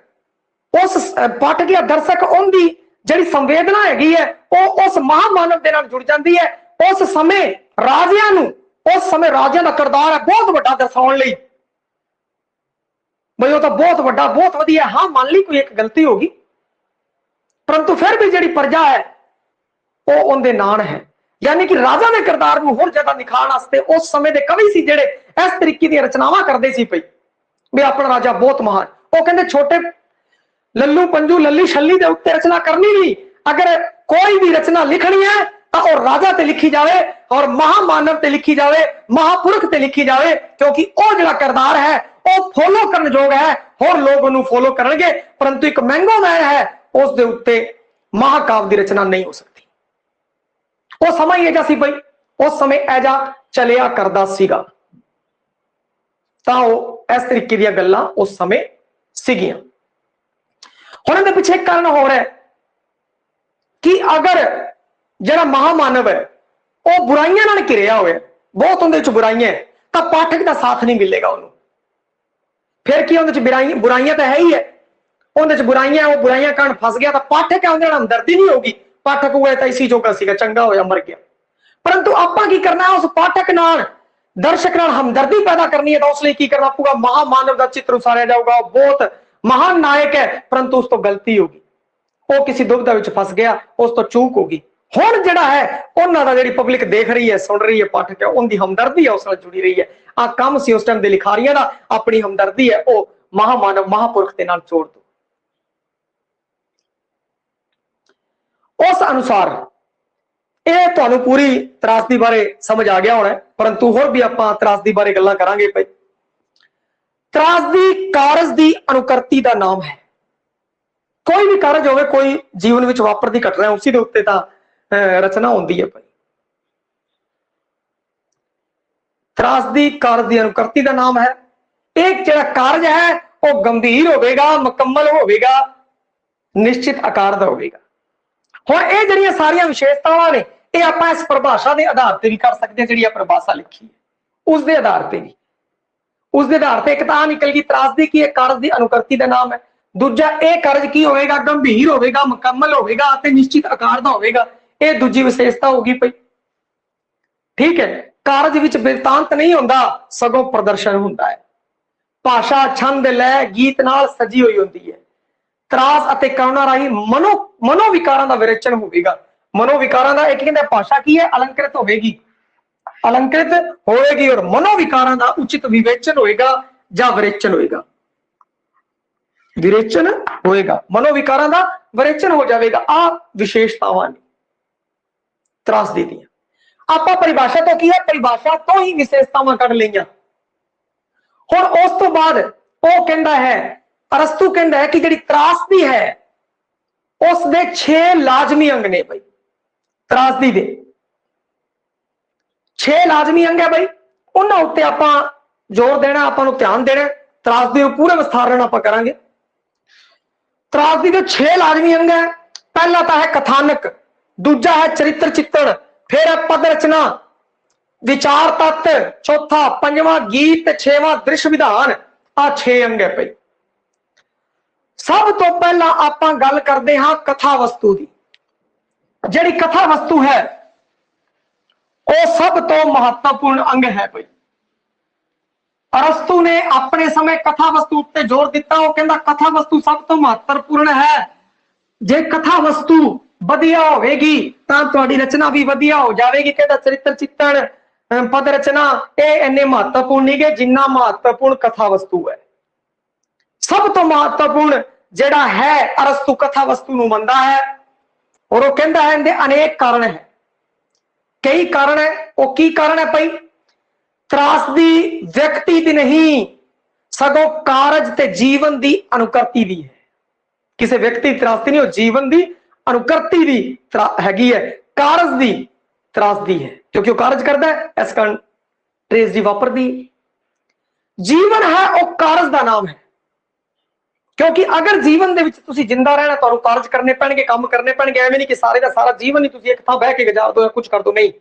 उस पाठक या दर्शक उनकी जिहड़ी संवेदना हैगी है वो उस महामानव दे नाल जुड़ जाती है। उस समय राजियां नूं उस समय राजियां दा किरदार है बहुत वड्डा दर्शाउण लई, भाई वो तो बहुत वड्डा बहुत वधिया, हाँ मान ली कोई एक गलती होगी परंतु फिर भी जिहड़ी प्रजा है वो उनदे नाल है। यानी कि राजा के किरदार नूं होर ज्यादा निखारन वास्ते उस समय दे कवि सी जिहड़े इस तरीके दी रचनावां करदे सी पई भी अपना राजा बहुत महान। वो कहंदे छोटे लल्लू पंजू लल्ली छल्ली दे उत्ते रचना करनी नहीं, अगर कोई भी रचना लिखनी है तो और राजा ते लिखी जावे और महामानव ते लिखी जावे, महापुरुष ते लिखी जावे, क्योंकि वो जिहड़ा किरदार है ਉਹ ਫੋਲੋ ਕਰਨ ਯੋਗ ਹੈ, ਹੋਰ ਲੋਕ ਉਹਨੂੰ ਫੋਲੋ ਕਰਨਗੇ, परंतु एक मैंगो मैन है उस दे उत्ते महाकाव्य की रचना नहीं हो सकती। वो समय ही ऐजा सी भाई, उस समय ऐजा चलिया करदा सीगा, तां इस तरीके दी गल्लां उस समय सीगियां। हुण इहदे पिछे एक कारण होर है कि अगर जिहड़ा महामानव है वो बुराइयां नाल घिरिया होया, बहुत उहदे विच बुराइयां है, तां पाठक दा साथ नहीं मिलेगा उहनूं। फिर की उहदे विच बुराइयां तां है ही है, उहदे विच बुराइयां, वो बुराइयां कारण फस गया, तां पाठक है उहदे नाल हमदर्दी नहीं होगी। पाठक होया तां इसी जोगा सीगा, चंगा होया मर गया। परंतु आपां की करना है, उस पाठक नाल दर्शक नाल हमदर्दी पैदा करनी है, तो उसलिए की करना पऊगा, महामानव का चित्र उसारिया जाऊगा, बहुत महान नायक है, परंतु उस तो गलती होगी, वो किसी दुविधा विच फस गया, उस तो चूक होगी। हुण जिहड़ा है उन्हां दा जिहड़ी पब्लिक देख रही है, सुन रही है, पाठक है, उनकी हमदर्दी है, उस नाल जुड़ी रही है। आ काम सी उस टाइम दे लिखारियां दा, अपनी हमदर्दी है वो महामानव महापुरख दे नाल जोड़ दो। उस अनुसार ਇਹ ਤੁਹਾਨੂੰ पूरी त्रासदी बारे समझ आ गया होना है, परंतु होर भी आपां त्रासदी बारे गल्लां करांगे। भाई त्रासदी कारज दी अनुकर्ती दा नाम है। कोई भी कारज होवे, कोई जीवन विच वापरदी घटना है, उसी दे उत्ते तां रचना होंदी है। भाई त्रासदी कारज दी अनुकर्ती दा नाम है। एक जिहड़ा कारज है वो गंभीर होवेगा, मुकम्मल होवेगा, निश्चित आकार दा होवेगा। हुण ये जिहड़ियां सारियां विशेषतावां ने, ये आपां इस परिभाषा के आधार पर भी कर सकते हैं, जिहड़ी परिभाषा लिखी है उसके आधार पर भी, उसके आधार पर एक तां निकल गई त्रासदी की एक कारज की अनुकर्ती का नाम है। दूजा एक कारज की होगा, गंभीर होगा, मुकम्मल होगा, निश्चित आकार का होगा, ये दूजी विशेषता होगी। पई ठीक है, कारज विच बिरतांत नहीं होंदा, सगों प्रदर्शन होंदा है। भाषा छंद लय गीत नाल सजी हुई होंदी है। त्रास अते करुणा राही मनोविकारां दा विरेचन होगा। मनोविकारां दा एक कहंदा भाषा की है, अलंकृत होगी, अलंकृत होएगी, और मनोविकारां दा उचित विवेचन होएगा या विरेचन होएगा, विरेचन होएगा, मनोविकारां दा विरेचन हो जाएगा। आ विशेषतावां ने त्रासदी दीआं। आपां परिभाषा तो की है, परिभाषा तो ही विशेषतावां कढ लईआं। हुण उस तो बाद वो कहंदा है, अरस्तु कहंदा है कि जिहड़ी त्रासदी है उस दे 6 लाजमी अंग ने। भाई त्रासदी दे 6 लाजमी अंग है। भाई उन्हां उत्ते आपां जोर देना, आपां नूं ध्यान देना, त्रासदी नूं पूरे विस्तार नाल आपां करांगे। त्रासदी दे 6 लाजमी अंग है। पहला तां है कथानक, दूजा है चरित्र चित्रण, फिर है पद रचना, विचार तत्व, चौथा पंजवां गीत, 6वां दृश्य विधान। आ 6 अंग है। भाई सब तो पहला आपां गल करदे हां कथा वस्तु की। जिहड़ी कथा वस्तु है वह सब तो महत्वपूर्ण अंग है। भाई अरस्तु ने अपने समय कथा वस्तु उत्ते जोर दिता। वो कहंदा कथा वस्तु सब तो महत्वपूर्ण है। जे कथा वस्तु वधिया होवेगी तां तुहाडी रचना भी वधिया हो जाएगी। कहंदा चरित्र चित्रण, पद रचना ये इन्ने महत्वपूर्ण नहीं गे जिन्ना महत्वपूर्ण कथा वस्तु है। सब तो महत्वपूर्ण जिहड़ा है अरस्तु कथा वस्तु नूं मनदा है, और वो कहंदा है इहदे अनेक कारण है, कई कारण है। वो की कारण है? भाई त्रासदी व्यक्ति दी नहीं सगों कारज ते जीवन दी अनुकर्ती दी है। किसी व्यक्ति की त्रासदी नहीं, वो जीवन दी अनुकर्ती दी हैगी है, कारज दी त्रासदी है, क्योंकि वो कारज करता है, इस कारण ट्रेसडी वापरदी। जीवन है वो कारज का नाम है, क्योंकि अगर जीवन दे विच तुसी जिंदा रहना तुहानूं कारज करने पैणगे, काम करने पैणगे। एवें नहीं कि सारे दा सारा जीवन ही तुसी एक थां बह के गुजार दो या कुछ कर दो, नहीं,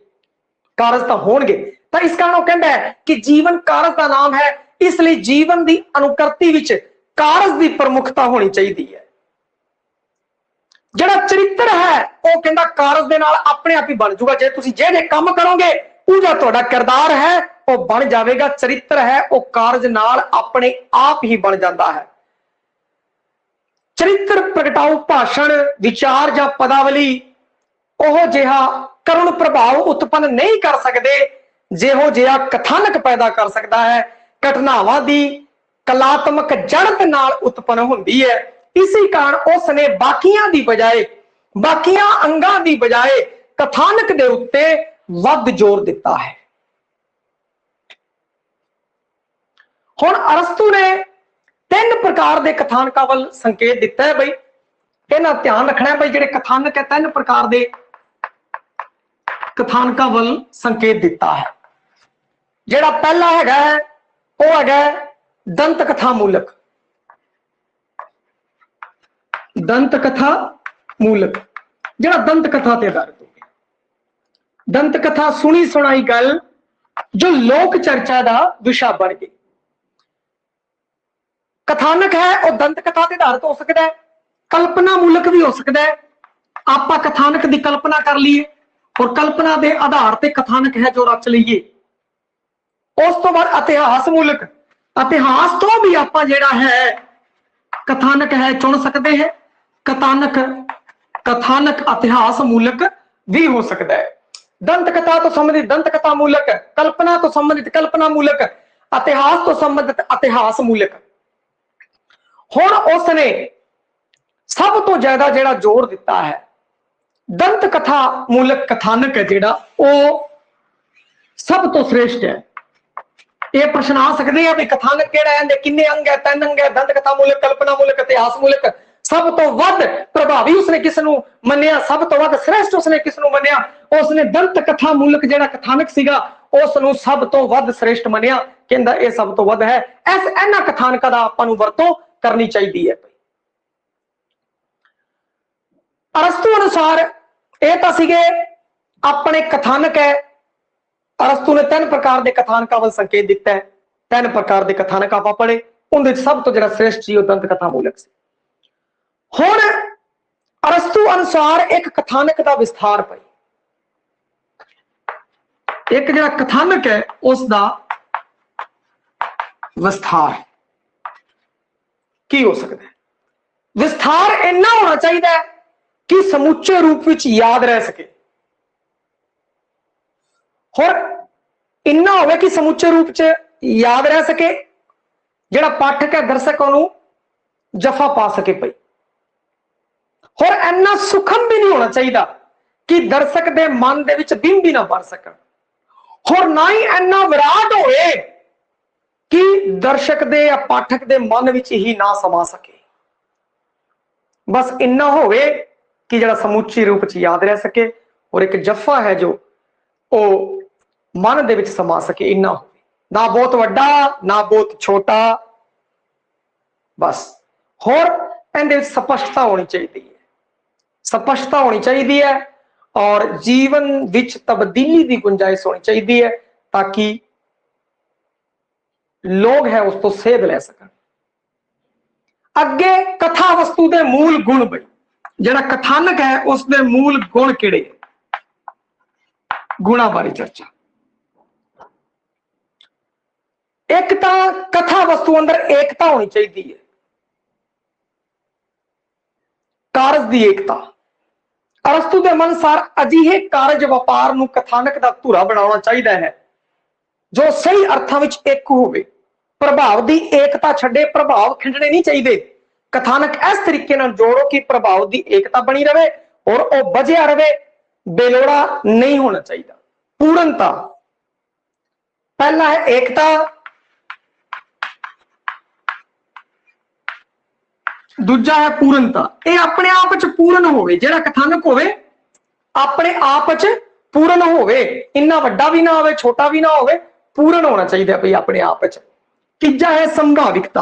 कारज तां होणगे। तां इस कारण वो कहंदा है कि जीवन कारज का नाम है, इसलिए जीवन की अनुकर्ती विच कारज की प्रमुखता होनी चाहिए है। जिहड़ा चरित्र है वो कहंदा कारज दे नाल अपने आप ही बन जूगा। जे तुसी जे काम करोगे उहदा तुहाडा किरदार है वो बन जाएगा। चरित्र है वो कारज नाल अपने आप ही बन जाता है। चरित्र प्रगटाऊ भाषण, विचार या पदावली ओह जिहा करुण प्रभाव उत्पन्न नहीं कर सकते जिहो जिहा कथानक पैदा कर सकता है। घटनावां दी कलात्मक जड़त नाल उत्पन्न होंदी है। इसी कारण उसने बाकियां दी बजाय, बाकियां अंगां दी बजाय कथानक दे उत्ते वध जोर दिता है। हुण अरस्तु ने 3 प्रकार के कथानकों वाल संकेत दिता है बई, इन्हां ध्यान रखना है बई, जिहड़े कथानक है 3 प्रकार के कथानकों वाल संकेत दिता है। जिहड़ा पहला हैगा वो हैगा दंत कथा मूलक। दंत कथा मूलक जिहड़ा दंत कथा ते आधारित हो गया। दंत कथा सुनी सुनाई गल जो लोक चर्चा का विषय बन गई। कथानक है और दंत कथा ते आधारित हो सकता है, कल्पना मूलक भी हो सकता है। आपां कथानक की कल्पना कर लीए और कल्पना के आधार पर कथानक है जो रच लीए। उस तो बाद इतिहास मूलक, इतिहास तो भी आप जिहड़ा है कथानक है चुन सकते हैं। कथानक इतिहास मूलक भी हो सकता है। दंत कथा तो संबंधित दंत कथा मूलक, कल्पना तो संबंधित कल्पना मूलक, इतिहास तो संबंधित इतिहास मूलक। हुण उसने सब तो ज्यादा जिहड़ा जोर दिता है दंत कथा मूलक कथानक है जिहड़ा वो सब तो श्रेष्ठ है। ये प्रश्न आ सकते हैं भी कथानक केड़ा है, किन्ने अंग है, 3 अंग है, दंत कथा मूलक, कल्पना मूलक, इतिहास मूलक। सब तो वध प्रभावी उसने किसनू मन्निया, सब तो वध श्रेष्ठ उसने किसनू मन्निया, उसने दंत कथा मूलक जिहड़ा कथानक सीगा उसनू सब तो वध श्रेष्ठ मन्निया। कहंदा ये सब तो वध है। इन्हां कथानकां दा आपां नू वरतों करनी चाहिदी है। अरस्तु अनुसार ये तो सीगे अपने कथानक है। अरस्तु ने 3 प्रकार के कथानकों वाल संकेत दिता है। 3 प्रकार के कथानक आप पढ़े, उनके सब तो जिहड़ा श्रेष्ठ सी दंत कथा मूलक सी। हुण अरस्तु अनुसार एक कथानक का विस्तार पई, एक जिहड़ा कथानक है उसका विस्तार की हो सकता है। विस्तार इन्ना होना चाहिए कि समुचे रूप विच याद रह सके, और इन्ना होवे कि समुचे रूप च याद रह सके, जिहड़ा पाठक है दर्शक उन्होंने जफा पा सके पई। और इन्ना सुखम भी नहीं होना चाहिए कि दर्शक के मन दे विच बिंब भी ना बन सकन, और ना ही इन्ना विराट होए कि दर्शक दे या पाठक दे मन विच ही ना समा सके। बस इन्ना होवे कि जिहड़ा समुची रूप च याद रह सके और एक जफा है जो ओ मन दे विच समा सके। इन्ना हो, ना बहुत वड्डा ना बहुत छोटा, बस। होर इहदे विच स्पष्टता होनी चाहिए है, स्पष्टता होनी चाहिए है, और जीवन विच तब्दीली की गुंजाइश होनी चाहिए है ताकि लोग है उस तो सेध ले सकन। अगे कथा वस्तु के मूल गुण बई, जिहड़ा कथानक है उसके मूल गुण किहड़े, गुणा बारे चर्चा। एक तो कथा वस्तु अंदर एकता होनी चाहिए है, कारज की एकता। अरस्तु के अनुसार अजिहे कारज व्यापार नूं कथानक का धुरा बनाना चाहिए है जो सही अर्थां विच एक होवे, प्रभाव की एकता छड्डे, प्रभाव खिंडने नहीं चाहिए। कथानक इस तरीके नाल जोड़ो कि प्रभाव की एकता बनी रहे और वह बजिया रहे, बेलोड़ा नहीं होना चाहिए। पूर्णता पहला है एकता, दूजा है पूर्णता। यह अपने आप च पूर्ण होवे, जिहड़ा कथानक होवे अपने आप च पूर्ण होवे, इन्ना वड्डा भी ना होवे छोटा भी ना होवे, पूर्ण होना चाहिए भाई अपने आप च। तीजा है संभाविकता,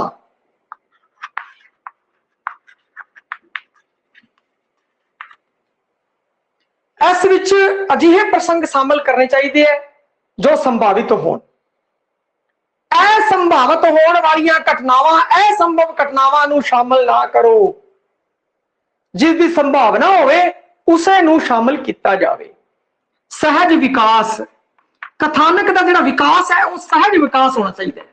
इस विच अजिहे प्रसंग शामिल करने चाहिए है जो संभावित होण। असंभावित होने वाली घटनावां, असंभव घटनावां नूं शामिल ना करो, जिसकी संभावना होवे उसे नूं शामिल किया जाए। सहज विकास, कथानक का जिहड़ा विकास है वह सहज विकास होना चाहिए।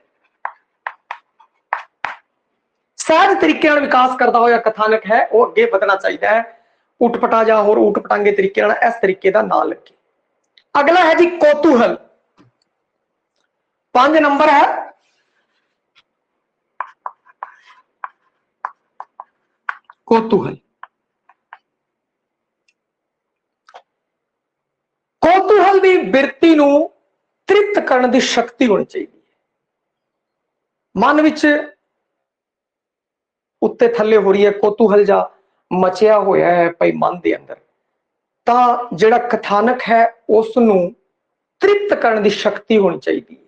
सहज तरीके नाल विकास करता हुआ कथानक है वह अगे बढ़ना चाहिए है, उटपटा जा होर उटपटांगे तरीके नाल इस तरीके का ना लगे। अगला है जी कौतूहल, 5 नंबर है कौतूहल। कौतूहल की बिरती नूं तृप्त करने की शक्ति होनी चाहिए। मन विच उत्ते थल्ले हो रही है, कौतूहल जा मचिया होया है भाई मन के अंदर, तो जिहड़ा कथानक है उसनू तृप्त करने की शक्ति होनी चाहिए।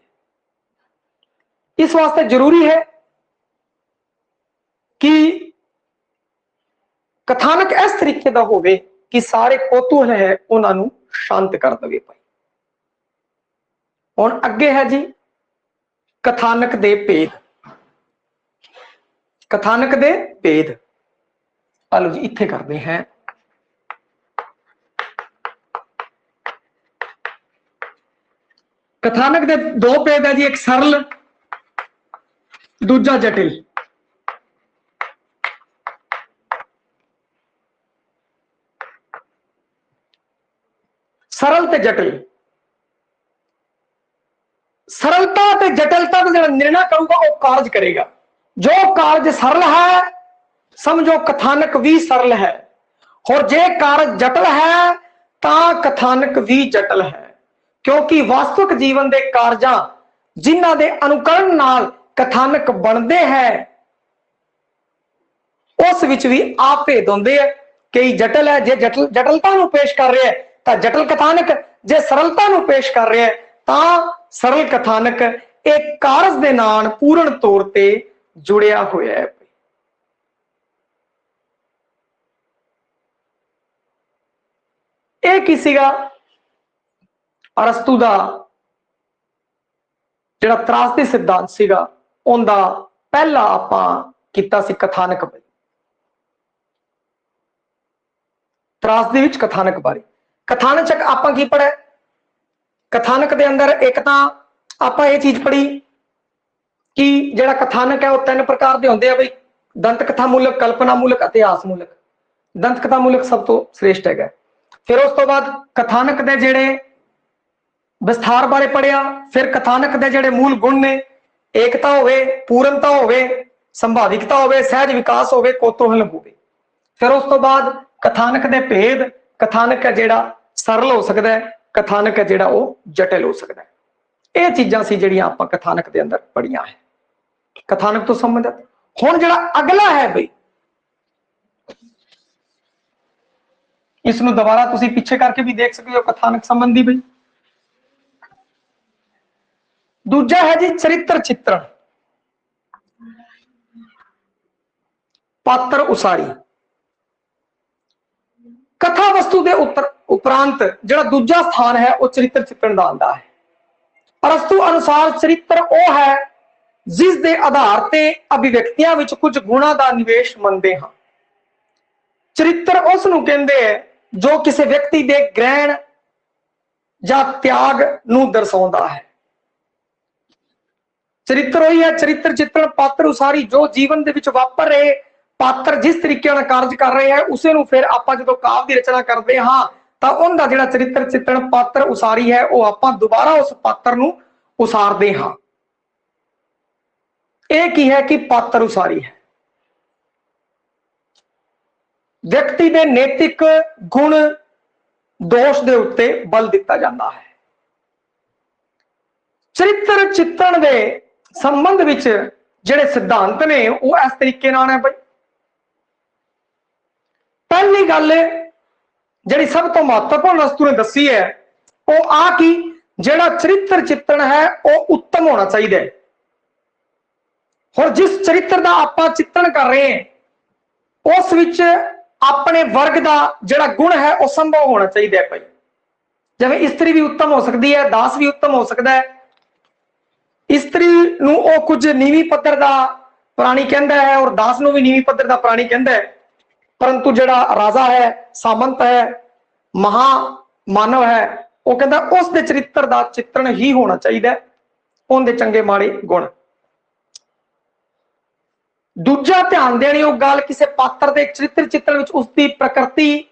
इस वास्ते जरूरी है कि कथानक इस तरीके का होवे कि सारे कौतूहल है उन्होंने शांत कर दे भाई। हुण अगे है जी कथानक दे भेद। कथानक दे भेद आलो जी इत्थे करते हैं। कथानक दे दो भेद है जी, एक सरल दूजा जटिल। सरल ते जटिल, सरलता ते जटिलता का जो निर्णय करूंगा वो कार्य करेगा। जो कार्य सरल है समझो कथानक भी सरल है, और जे कार्य जटिल है तो कथानक भी जटिल है। क्योंकि वास्तविक जीवन के कारजां जिन्हां दे अनुकरण नाल कथानक बनते हैं उस विच भी आप भेद होंदे है। कई जटिल है, जे जटिलता नूं पेश कर रहे हैं तो जटिल कथानक, जे सरलता नूं पेश कर रहे हैं तो सरल कथानक एक कारज दे नाल पूर्ण तौर ते जुड़िया होया है। यह की सीगा अरस्तु दा जिहड़ा त्रासदी सिद्धांत सीगा उनका पहला आपां कीता सी कथानक बारे। त्रासदी विच कथानक बारे कथानक च आपां की पढ़िया? कथानक दे अंदर एक तां आपां ये चीज पढ़ी कि जिहड़ा कथानक है वो तीन प्रकार के होंदे आ बई, दंत कथा मूलक, कल्पना मूलक, इतिहास मूलक। दंत कथा मूलक सब तो श्रेष्ठ है। फिर उस तो बाद कथानक दे जिहड़े विस्तार बारे पढ़िया, फिर कथानक दे जिहड़े मूल गुण ने, एकता होवे, पूर्णता होवे, संभाविकता होवे, सहज विकास होवे, कौतूहल होवे। फिर उस तो बाद कथानक दे भेद, कथानक है जिहड़ा सरल हो सकता है, कथानक है जिहड़ा वो जटिल हो सकता है। ये चीजां सी जिहड़ियां आपां कथानक दे अंदर पढ़ियां है। कथानक तो संबंधित हुण जिहड़ा अगला है बई, इसनूं दोबारा तुसीं पीछे करके भी देख सकते हो कथानक संबंधी बई। दूजा है जी चरित्र चित्रण, पात्र उसारी। कथा वस्तु के उपरांत जिहड़ा दूजा स्थान है वह चरित्र चित्रण का आंदा है। अरस्तु अनुसार चरित्र वह है जिस दे आधार ते अभिव्यक्तियां विच कुछ गुणां दा निवेश मनते हैं। चरित्र उस नूं कहंदे है जो किसी व्यक्ति के ग्रहण या त्याग नूं दर्शाउंदा है। चरित्र वही है चरित्र चित्रण पात्र उसारी, जो जीवन दे विच वापर रहे पात्र जिस तरीके नाल कार्य कर रहे हैं उसे नूं फिर आपां जदों काव्य की रचना करते हाँ तो उनका जिहड़ा चरित्र चित्रण पात्र उसारी है वह आपां दोबारा उस पात्र नूं उसारदे हाँ। एक ही है कि पात्र उसारी है, व्यक्ति के नैतिक गुण दोष के उत्ते बल दिता जाता है। चरित्र चित्रण के संबंध विच जिहड़े सिद्धांत ने वो इस तरीके नाल है भाई। पहली गल जिहड़ी सब तो महत्वपूर्ण अरस्तु ने दसी है वो आ कि जिहड़ा चरित्र चित्रण है वो उत्तम होना चाहिए। और जिस चरित्र का आपां चित्रण कर रहे हैं उस विच अपने वर्ग का जिहड़ा गुण है वह संभव होना चाहिए भाई। जिवें स्त्री भी उत्तम हो सकती है, दास भी उत्तम हो सकता है। स्त्री नूं वो कुछ नीवी पद्धर का प्राणी कहता है और दास नूं भी नीवी पद्धर का प्राणी कहता है, परंतु जिहड़ा राजा है, सामंत है, महामानव है, वो कहता उस दे चरित्र का चित्रण ही होना चाहिए, उनके चंगे माड़े गुण। दूजा ध्यान देने योग गल किसी पात्र के चरित्र चित्रण विच उसकी प्रकृति,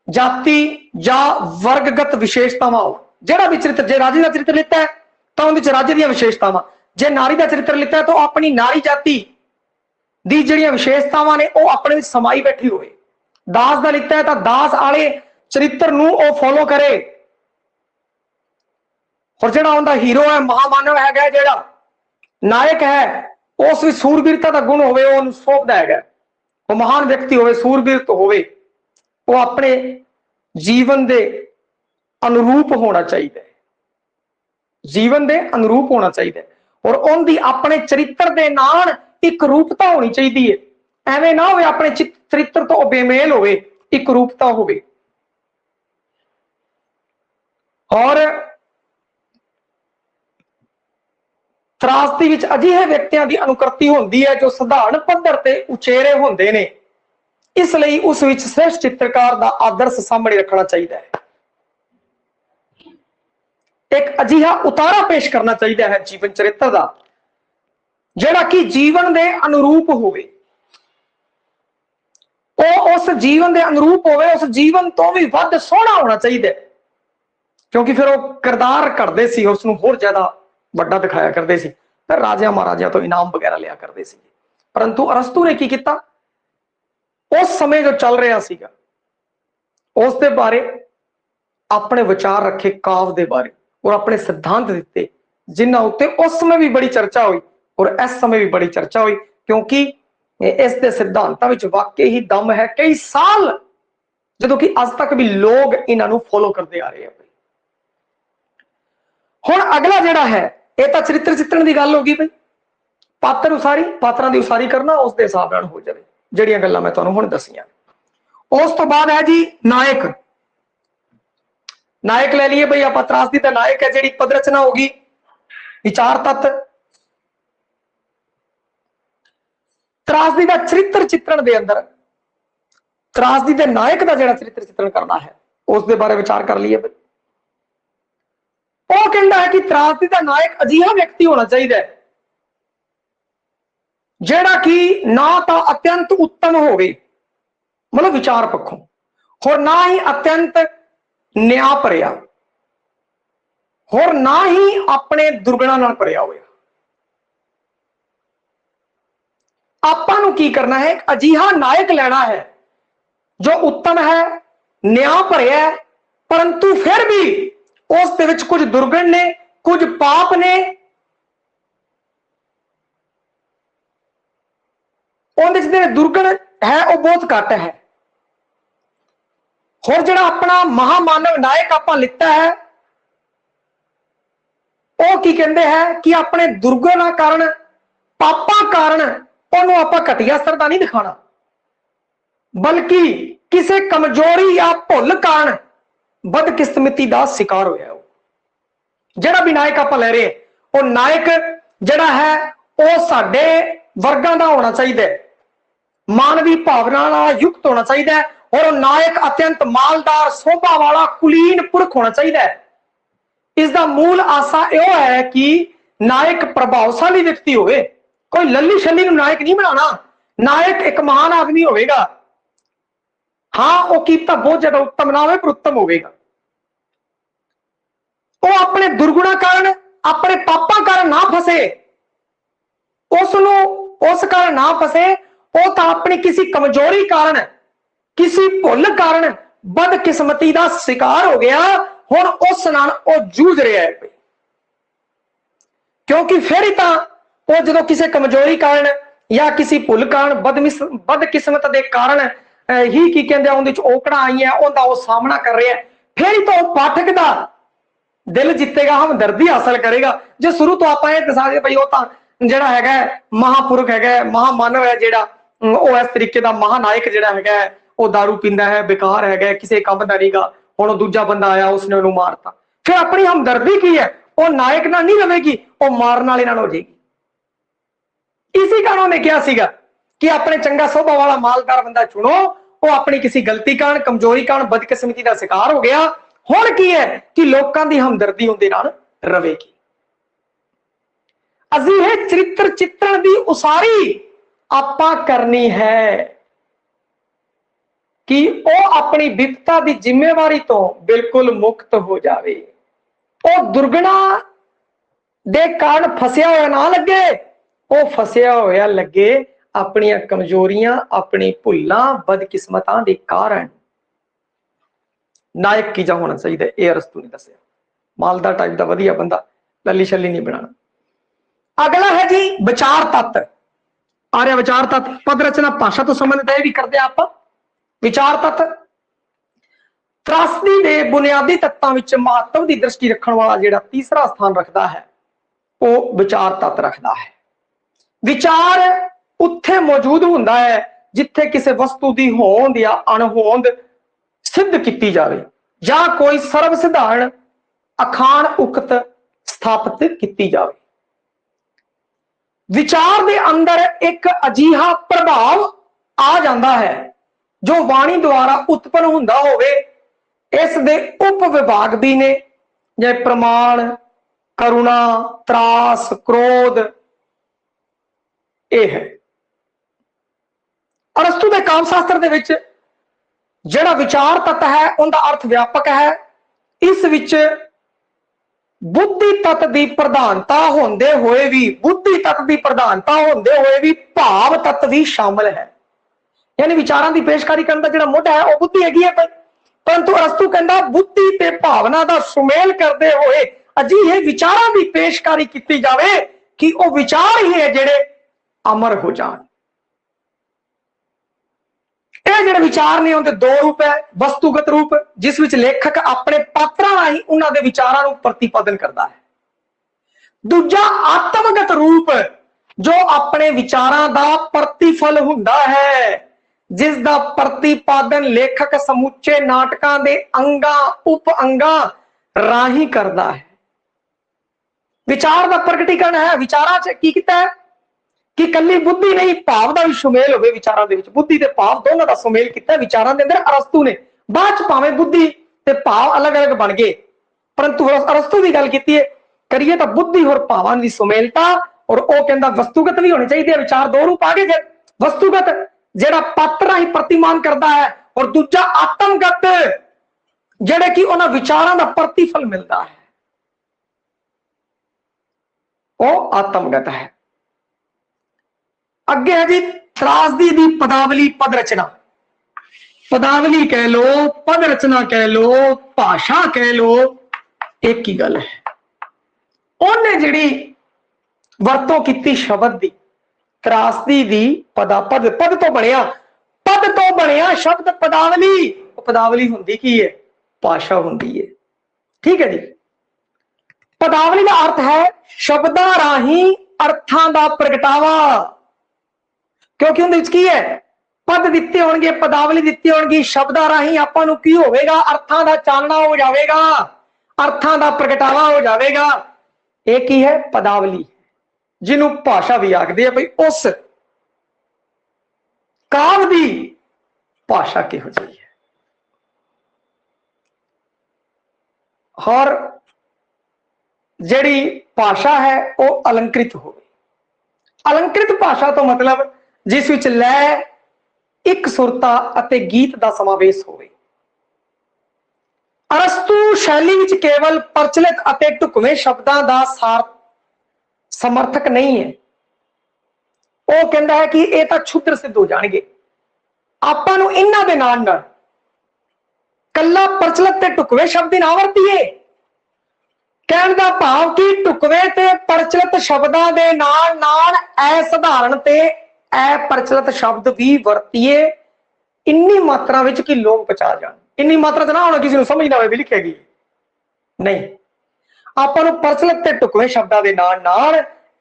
जाति या वर्गगत विशेषतावां हो। जिहड़ा भी चरित्र, जे राजे का चरित्र लिता है तो उहदे राज्य दी विशेषतावां, जे नारी का चरित्र लिता है तो अपनी नारी जाति दी जिहड़ियां विशेषतावां ने वो अपने विच समाई बैठी होवे। दास का लिता है तो दास वाले चरित्र नूं वो फॉलो करे। और जिहड़ा उनका हीरो है, महामानव है जिहड़ा, ਨਾਇਕ ਹੈ ਉਸ ਵਿੱਚ ਸੂਰਬੀਰਤਾ ਦਾ ਗੁਣ ਹੋਵੇ, ਉਹਨੂੰ ਸੋਭਦਾ ਹੈਗਾ, ਉਹ ਮਹਾਨ ਵਿਅਕਤੀ ਹੋਵੇ, ਸੂਰਬੀਰਤ ਹੋਵੇ, ਉਹ ਆਪਣੇ ਜੀਵਨ ਦੇ ਅਨੁਰੂਪ ਹੋਣਾ ਚਾਹੀਦਾ ਹੈ, ਜੀਵਨ ਦੇ ਅਨੁਰੂਪ ਹੋਣਾ ਚਾਹੀਦਾ ਹੈ, ਔਰ ਉਹਦੀ ਆਪਣੇ ਚਰਿੱਤਰ ਦੇ ਨਾਲ ਇੱਕ ਰੂਪਤਾ ਹੋਣੀ ਚਾਹੀਦੀ ਹੈ। ਐਵੇਂ ਨਾ ਹੋਵੇ ਆਪਣੇ ਚਰਿੱਤਰ ਤੋਂ ਬੇਮੇਲ ਹੋਵੇ, ਇੱਕ ਰੂਪਤਾ ਹੋਵੇ। ਔਰ ਤਰਾਸਦੀ ਵਿੱਚ ਅਜਿਹੇ ਵਿਅਕਤੀਆਂ ਦੀ ਅਨੁਕਰਤੀ ਹੁੰਦੀ ਹੈ ਜੋ ਸਧਾਰਨ ਪੱਧਰ ਤੇ ਉਚੇਰੇ ਹੁੰਦੇ ਨੇ, ਇਸ ਲਈ ਉਸ ਵਿੱਚ ਸ੍ਰੇਸ਼ਟ ਚਿੱਤਰਕਾਰ ਦਾ ਆਦਰਸ਼ ਸਾਹਮਣੇ ਰੱਖਣਾ ਚਾਹੀਦਾ ਹੈ। ਇੱਕ ਅਜਿਹਾ ਉਤਾਰਾ ਪੇਸ਼ ਕਰਨਾ ਚਾਹੀਦਾ ਹੈ ਜੀਵਨ ਚਰਿੱਤਰ ਦਾ ਜਿਹੜਾ ਕਿ ਜੀਵਨ ਦੇ ਅਨੁਰੂਪ ਹੋਵੇ, ਉਹ ਉਸ ਜੀਵਨ ਦੇ ਅਨੁਰੂਪ ਹੋਵੇ, ਉਸ ਜੀਵਨ ਤੋਂ ਵੀ ਵੱਧ ਸੋਹਣਾ ਹੋਣਾ ਚਾਹੀਦਾ ਹੈ, ਕਿਉਂਕਿ ਫਿਰ ਉਹ ਕਿਰਦਾਰ ਕਰਦੇ ਸੀ, ਉਸ ਨੂੰ ਹੋਰ ਜ਼ਿਆਦਾ ਵੱਡਾ ਦਿਖਾਇਆ ਕਰਦੇ ਸੀ, ਫਿਰ ਰਾਜਿਆਂ ਮਹਾਰਾਜਿਆਂ ਤੋਂ ਇਨਾਮ ਵਗੈਰਾ ਲਿਆ ਕਰਦੇ ਸੀ। ਪਰੰਤੂ ਅਰਸਤੂ ਨੇ ਕੀ ਕੀਤਾ, ਉਸ ਸਮੇਂ ਜੋ ਚੱਲ ਰਿਹਾ ਸੀਗਾ ਉਸ ਦੇ ਬਾਰੇ ਆਪਣੇ ਵਿਚਾਰ ਰੱਖੇ, ਕਾਵ ਦੇ ਬਾਰੇ, ਔਰ ਆਪਣੇ ਸਿਧਾਂਤ ਦਿੱਤੇ ਜਿਨ੍ਹਾਂ ਉੱਤੇ ਉਸ ਸਮੇਂ ਵੀ ਬੜੀ ਚਰਚਾ ਹੋਈ ਔਰ ਇਸ ਸਮੇਂ ਵੀ ਬੜੀ ਚਰਚਾ ਹੋਈ, ਕਿਉਂਕਿ ਇਸ ਦੇ ਸਿਧਾਂਤਾਂ ਵਿੱਚ ਵਾਕਈ ਹੀ ਦਮ ਹੈ। ਕਈ ਸਾਲ ਜਦੋਂ ਕਿ ਅੱਜ ਤੱਕ ਵੀ ਲੋਕ ਇਹਨਾਂ ਨੂੰ ਫੋਲੋ ਕਰਦੇ ਆ ਰਹੇ ਆ। ਹੁਣ ਅਗਲਾ ਜਿਹੜਾ ਹੈ, ਇਹ ਤਾਂ ਚਰਿੱਤਰ ਚਿੱਤਰਨ ਦੀ ਗੱਲ ਹੋ ਗਈ ਬਈ, ਪਾਤਰ ਉਸਾਰੀ, ਪਾਤਰਾਂ ਦੀ ਉਸਾਰੀ ਕਰਨਾ ਉਸ ਦੇ ਹਿਸਾਬ ਨਾਲ ਹੋ ਜਾਵੇ, ਜਿਹੜੀਆਂ ਗੱਲਾਂ ਮੈਂ ਤੁਹਾਨੂੰ ਹੁਣ ਦੱਸੀਆਂ। ਉਸ ਤੋਂ ਬਾਅਦ ਹੈ ਜੀ ਨਾਇਕ। ਨਾਇਕ ਲੈ ਲਈਏ ਬਈ ਆਪਾਂ, ਤਰਾਸਦੀ ਦਾ ਨਾਇਕ ਹੈ ਜਿਹੜੀ ਪਦ ਰਚਨਾ ਹੋਗੀ, ਵਿਚਾਰ ਤੱਤ। ਤਰਾਸਦੀ ਦਾ ਚਰਿੱਤਰ ਚਿੱਤਰਨ ਦੇ ਅੰਦਰ ਤਰਾਸਦੀ ਦੇ ਨਾਇਕ ਦਾ ਜਿਹੜਾ ਚਰਿੱਤਰ ਚਿੱਤਰਨ ਕਰਨਾ ਹੈ ਉਸ ਦੇ ਬਾਰੇ ਵਿਚਾਰ ਕਰ ਲਈਏ ਬਈ। ਉਹ ਕਹਿੰਦਾ ਹੈ ਕਿ ਤਰਾਸਦੀ ਦਾ ਨਾਇਕ ਅਜਿਹਾ ਵਿਅਕਤੀ ਹੋਣਾ ਚਾਹੀਦਾ ਹੈ ਜਿਹੜਾ ਕਿ ਨਾ ਤਾਂ ਅਤਿਅੰਤ ਉੱਤਮ ਹੋਵੇ, ਮਤਲਬ ਵਿਚਾਰ ਪੱਖੋਂ, ਹੋਰ ਨਾ ਹੀ ਅਤਿਅੰਤ ਨਿਆਂ ਭਰਿਆ, ਹੋਰ ਨਾ ਹੀ ਆਪਣੇ ਦੁਰਗੁਣਾਂ ਨਾਲ ਭਰਿਆ ਹੋਇਆ। ਆਪਾਂ ਨੂੰ ਕੀ ਕਰਨਾ ਹੈ, ਇੱਕ ਅਜਿਹਾ ਨਾਇਕ ਲੈਣਾ ਹੈ ਜੋ ਉੱਤਮ ਹੈ, ਨਿਆਂ ਭਰਿਆ ਹੈ, ਪਰੰਤੂ ਫਿਰ ਵੀ ਉਸ ਦੇ ਵਿੱਚ ਕੁਝ ਦੁਰਗੁਣ ਨੇ, ਕੁਝ ਪਾਪ ਨੇ, ਉਹਦੇ ਜਿਹੜੇ ਦੁਰਗੁਣ ਹੈ ਉਹ ਬਹੁਤ ਘੱਟ ਹੈ। ਹੋਰ ਜਿਹੜਾ ਆਪਣਾ ਮਹਾਮਾਨਵ ਨਾਇਕ ਆਪਾਂ ਲਿੱਤਾ ਹੈ ਉਹ ਕੀ ਕਹਿੰਦੇ ਹੈ ਕਿ ਆਪਣੇ ਦੁਰਗੁਣਾਂ ਕਾਰਨ, ਪਾਪਾਂ ਕਾਰਨ ਉਹਨੂੰ ਆਪਾਂ ਘਟੀਆ ਸਰਦਾ ਨਹੀਂ ਦਿਖਾਣਾ, ਬਲਕਿ ਕਿਸੇ ਕਮਜ਼ੋਰੀ ਜਾਂ ਭੁੱਲ ਕਾਰਨ ਬਦਕਿਸਮਤੀ ਦਾ ਸ਼ਿਕਾਰ ਹੋਇਆ। ਉਹ ਜਿਹੜਾ ਵੀ ਨਾਇਕ ਆਪਾਂ ਲੈ ਰਹੇ, ਉਹ ਨਾਇਕ ਜਿਹੜਾ ਹੈ ਉਹ ਸਾਡੇ ਵਰਗਾਂ ਦਾ ਹੋਣਾ ਚਾਹੀਦਾ ਹੈ, ਮਾਨਵੀ ਭਾਵਨਾ ਨਾਲ ਯੁਕਤ ਹੋਣਾ ਚਾਹੀਦਾ ਹੈ, ਔਰ ਉਹ ਨਾਇਕ ਅਤਿਅੰਤ ਮਾਲਦਾਰ, ਸੋਭਾ ਵਾਲਾ, ਕੁਲੀਨ ਪੁਰਖ ਹੋਣਾ ਚਾਹੀਦਾ ਹੈ। ਇਸ ਦਾ ਮੂਲ ਆਸਾ ਇਹ ਹੈ ਕਿ ਨਾਇਕ ਪ੍ਰਭਾਵਸ਼ਾਲੀ ਵਿਅਕਤੀ ਹੋਵੇ, ਕੋਈ ਲੱਲੀ ਛੱਲੀ ਨੂੰ ਨਾਇਕ ਨਹੀਂ ਬਣਾਉਣਾ। ਨਾਇਕ ਇੱਕ ਮਹਾਨ ਆਦਮੀ ਹੋਵੇਗਾ, ਹਾਂ ਉਹ ਕੀਤਾ ਬਹੁਤ ਜ਼ਿਆਦਾ ਉੱਤਮ ਨਾ ਹੋਵੇ ਪਰ ਉੱਤਮ ਹੋਵੇਗਾ। ਉਹ ਆਪਣੇ ਦੁਰਗੁਣਾਂ ਕਾਰਨ, ਆਪਣੇ ਪਾਪਾਂ ਕਾਰਨ ਨਾ ਫਸੇ, ਉਸ ਕਾਰਨ ਨਾ ਫਸੇ। ਉਹ ਤਾਂ ਆਪਣੀ ਕਿਸੇ ਕਮਜ਼ੋਰੀ ਕਾਰਨ, ਕਿਸੇ ਭੁੱਲ ਕਾਰਨ ਬਦਕਿਸਮਤੀ ਦਾ ਸ਼ਿਕਾਰ ਹੋ ਗਿਆ। ਹੁਣ ਉਸ ਨਾਲ ਉਹ ਜੂਝ ਰਿਹਾ ਹੈ, ਕਿਉਂਕਿ ਫਿਰ ਹੀ ਤਾਂ ਉਹ ਜਦੋਂ ਕਿਸੇ ਕਮਜ਼ੋਰੀ ਕਾਰਨ ਜਾਂ ਕਿਸੇ ਭੁੱਲ ਕਾਰਨ, ਬਦਕਿਸਮਤ ਦੇ ਕਾਰਨ ਹੀ ਕੀ ਕਹਿੰਦੇ ਉਹਦੇ ਚ ਔਕੜਾਂ ਆਈਆਂ, ਉਹਦਾ ਉਹ ਸਾਹਮਣਾ ਕਰ ਰਿਹਾ, ਫਿਰ ਹੀ ਤਾਂ ਉਹ ਪਾਠਕ ਦਾ ਦਿਲ ਜਿੱਤੇਗਾ, ਹਮਦਰਦੀ ਹਾਸਲ ਕਰੇਗਾ। ਜੇ ਸ਼ੁਰੂ ਤੋਂ ਆਪਾਂ ਇਹ ਦੱਸਾਂਗੇ ਬਈ ਉਹ ਤਾਂ ਜਿਹੜਾ ਹੈਗਾ ਮਹਾਪੁਰਖ ਹੈਗਾ, ਮਹਾਮਾਨਵ ਹੈ, ਜਿਹੜਾ ਉਹ ਇਸ ਤਰੀਕੇ ਦਾ ਮਹਾਨਾਇਕ ਜਿਹੜਾ ਹੈਗਾ ਉਹ ਦਾਰੂ ਪੀਂਦਾ ਹੈ, ਬੇਕਾਰ ਹੈਗਾ, ਕਿਸੇ ਕੰਮ ਦਾ ਨਹੀਂਗਾ, ਹੁਣ ਦੂਜਾ ਬੰਦਾ ਆਇਆ ਉਸਨੇ ਉਹਨੂੰ ਮਾਰਤਾ, ਫਿਰ ਆਪਣੀ ਹਮਦਰਦੀ ਕੀ ਹੈ, ਉਹ ਨਾਇਕ ਨਾਲ ਨਹੀਂ ਰਵੇਗੀ, ਉਹ ਮਾਰਨ ਵਾਲੇ ਨਾਲ ਹੋ ਜਾਏਗੀ। ਇਸੇ ਕਾਰਨ ਉਹਨੇ ਕਿਹਾ ਸੀਗਾ ਕਿ ਆਪਣੇ ਚੰਗਾ ਸੁਭਾਅ ਵਾਲਾ ਮਾਲਦਾਰ ਬੰਦਾ ਚੁਣੋ। ਉਹ ਆਪਣੀ ਕਿਸੇ ਗਲਤੀ ਕਾਰਨ, ਕਮਜ਼ੋਰੀ ਕਾਰਨ ਬਦਕਿਸਮਤੀ ਦਾ ਸ਼ਿਕਾਰ ਹੋ ਗਿਆ। ਹੁਣ ਕੀ ਹੈ ਕਿ ਲੋਕਾਂ ਦੀ ਹਮਦਰਦੀ ਉਹਦੇ ਨਾਲ ਰਵੇਗੀ। ਅਜਿਹੇ ਚਰਿੱਤਰ ਚਿੱਤਰਨ ਦੀ ਉਸਾਰੀ ਆਪਾਂ ਕਰਨੀ ਹੈ ਕਿ ਉਹ ਆਪਣੀ ਵਿਪਤਾ ਦੀ ਜ਼ਿੰਮੇਵਾਰੀ ਤੋਂ ਬਿਲਕੁਲ ਮੁਕਤ ਹੋ ਜਾਵੇ, ਉਹ ਦੁਰਗੁਣਾਂ ਦੇ ਕਾਰਨ ਫਸਿਆ ਹੋਇਆ ਨਾ ਲੱਗੇ, ਉਹ ਫਸਿਆ ਹੋਇਆ ਲੱਗੇ ਆਪਣੀਆਂ ਕਮਜ਼ੋਰੀਆਂ, ਆਪਣੀ ਭੁੱਲਾਂ, ਬਦਕਿਸਮਤਾਂ ਦੇ ਕਾਰਨ। ਨਾਇਕ ਕੀ ਜਾ ਹੋਣਾ ਚਾਹੀਦਾ ਇਹ ਅਰਸਤੂ ਨੇ ਦੱਸਿਆ। ਮਾਲਦਾਰ ਟਾਈਪ ਦਾ ਵਧੀਆ ਬੰਦਾ, ਲੱਲੀ ਛੱਲੀ ਨਹੀਂ ਬਣਾਣਾ। अगला है जी विचार तत्व। आ रहा विचार तत्व, पद रचना भाषा तो संबंधित है भी करते हैं आप। विचार तत्व त्रासदी के बुनियादी तत्वों में महत्व की दृष्टि रखने वाला जो तीसरा स्थान रखता है वो विचार तत्व रखता है। विचार उत्थे मौजूद होंदा है जिथे किसी वस्तु की होंद या अणहोंद सिद्ध की जाए या कोई सर्व सिधारण अखान उक्त स्थापित की जाए। विचार के अंदर एक अजिहा प्रभाव आ जाता है जो वाणी द्वारा उत्पन्न होंदा होवे। इस दे उप विभाग भी ने जै प्रमाण, करुणा, त्रास, क्रोध, यह है। अरस्तु के काम शास्त्र दे विच जिहड़ा विचार तत्व है उनका अर्थ व्यापक है। इस विच बुद्धि तत्व की प्रधानता होंदे हुए भी भाव तत्व भी शामिल है। यानी विचारों की पेशकारी करने का जिहड़ा मुੱਢ है वह बुद्धि हैगी है, परंतु अरस्तु कहता बुद्धि ते भावना का सुमेल करते हुए अजिहे विचारों की पेशकारी की जाए कि वह विचार ही है जिहड़े अमर हो जान। ये जिहड़े विचार ने उनके दो रूप है, वस्तुगत रूप जिस विच लेखक अपने पात्रां राहीं उन्हां दे विचारां नूं प्रतिपादन करता है, दूजा आत्मगत रूप जो अपने विचारां दा प्रतिफल हुंदा है जिसका प्रतिपादन लेखक समूचे नाटकां दे अंगां उप अंगां राही करता है। विचार का प्रगटीकरण है। विचारां च की कीता है कि कल्ली बुद्धि नहीं भाव का भी सुमेल होवे। विचारां दे विच बुद्धि ते भाव दोनों का सुमेल कीता विचारां दे अंदर अरस्तु ने। बाद च भावें बुद्धि ते भाव अलग अलग बन गए, परंतु अरस्तु की गल कीती है करिए तो बुद्धि और भावां दी सुमेलता, और वह कहता वस्तुगत भी होने चाहिए। विचार दो रूप आ गए, फिर वस्तुगत जिहड़ा पात्र ही प्रतिमान करता है और दूजा आत्मगत जिहड़े कि उन्हां विचारां दा प्रतिफल मिलता है, वह आत्मगत है। अगे है जी त्रासदी दी पदावली पद रचना। पदावली कह लो, पद रचना कह लो, भाषा कह लो, एक ही गल है। उन्हें जिहड़ी वरतों की शब्द दी त्रासदी दी पद तो बनया शब्द पदावली। पदावली हुंदी की है? भाषा हुंदी है। ठीक है जी। पदावली का अर्थ है शब्दां राही अर्थां दा प्रगटावा, क्योंकि उहदे विच की है पद दिते होणगे, पदावली दिती होणगी, शब्दां राही आपां नूं की होवेगा अर्थां दा चानना हो जाएगा, अर्थां दा प्रगटावा हो जाएगा। एक ही है पदावली जिन्हों भाषा भी आखदे हैं। भाई उस काव्य की भाषा किहो जी है और जिहड़ी भाषा है वो अलंकृत हो। अलंकृत भाषा तो मतलब जिस विच लय, एक सुरता अते गीत का समावेश हो। अरस्तु शैली विच केवल प्रचलित अते ढुकवें शब्दां दा सार समर्थक नहीं है। वो कहता है कि यह तो क्षुद्र सिद्ध हो जाएंगे। आपां नूं इन्हां दे नाल नाल कल्ला प्रचलित ते ढुकवे शब्द ना वरतीए। कहण दा भाव कि ढुकवे ते प्रचलित शब्दां दे नाल नाल असधारण ते अप्रचलित शब्द भी वरतीए इन्नी मात्रा विच कि लोग पचा जाण। इन्नी मात्रा च ना होना किसी नूं समझ ना आवे भी लिखेगी नहीं। आपां नूं प्रचलित ते ढुकवे शब्दां दे नाल नाल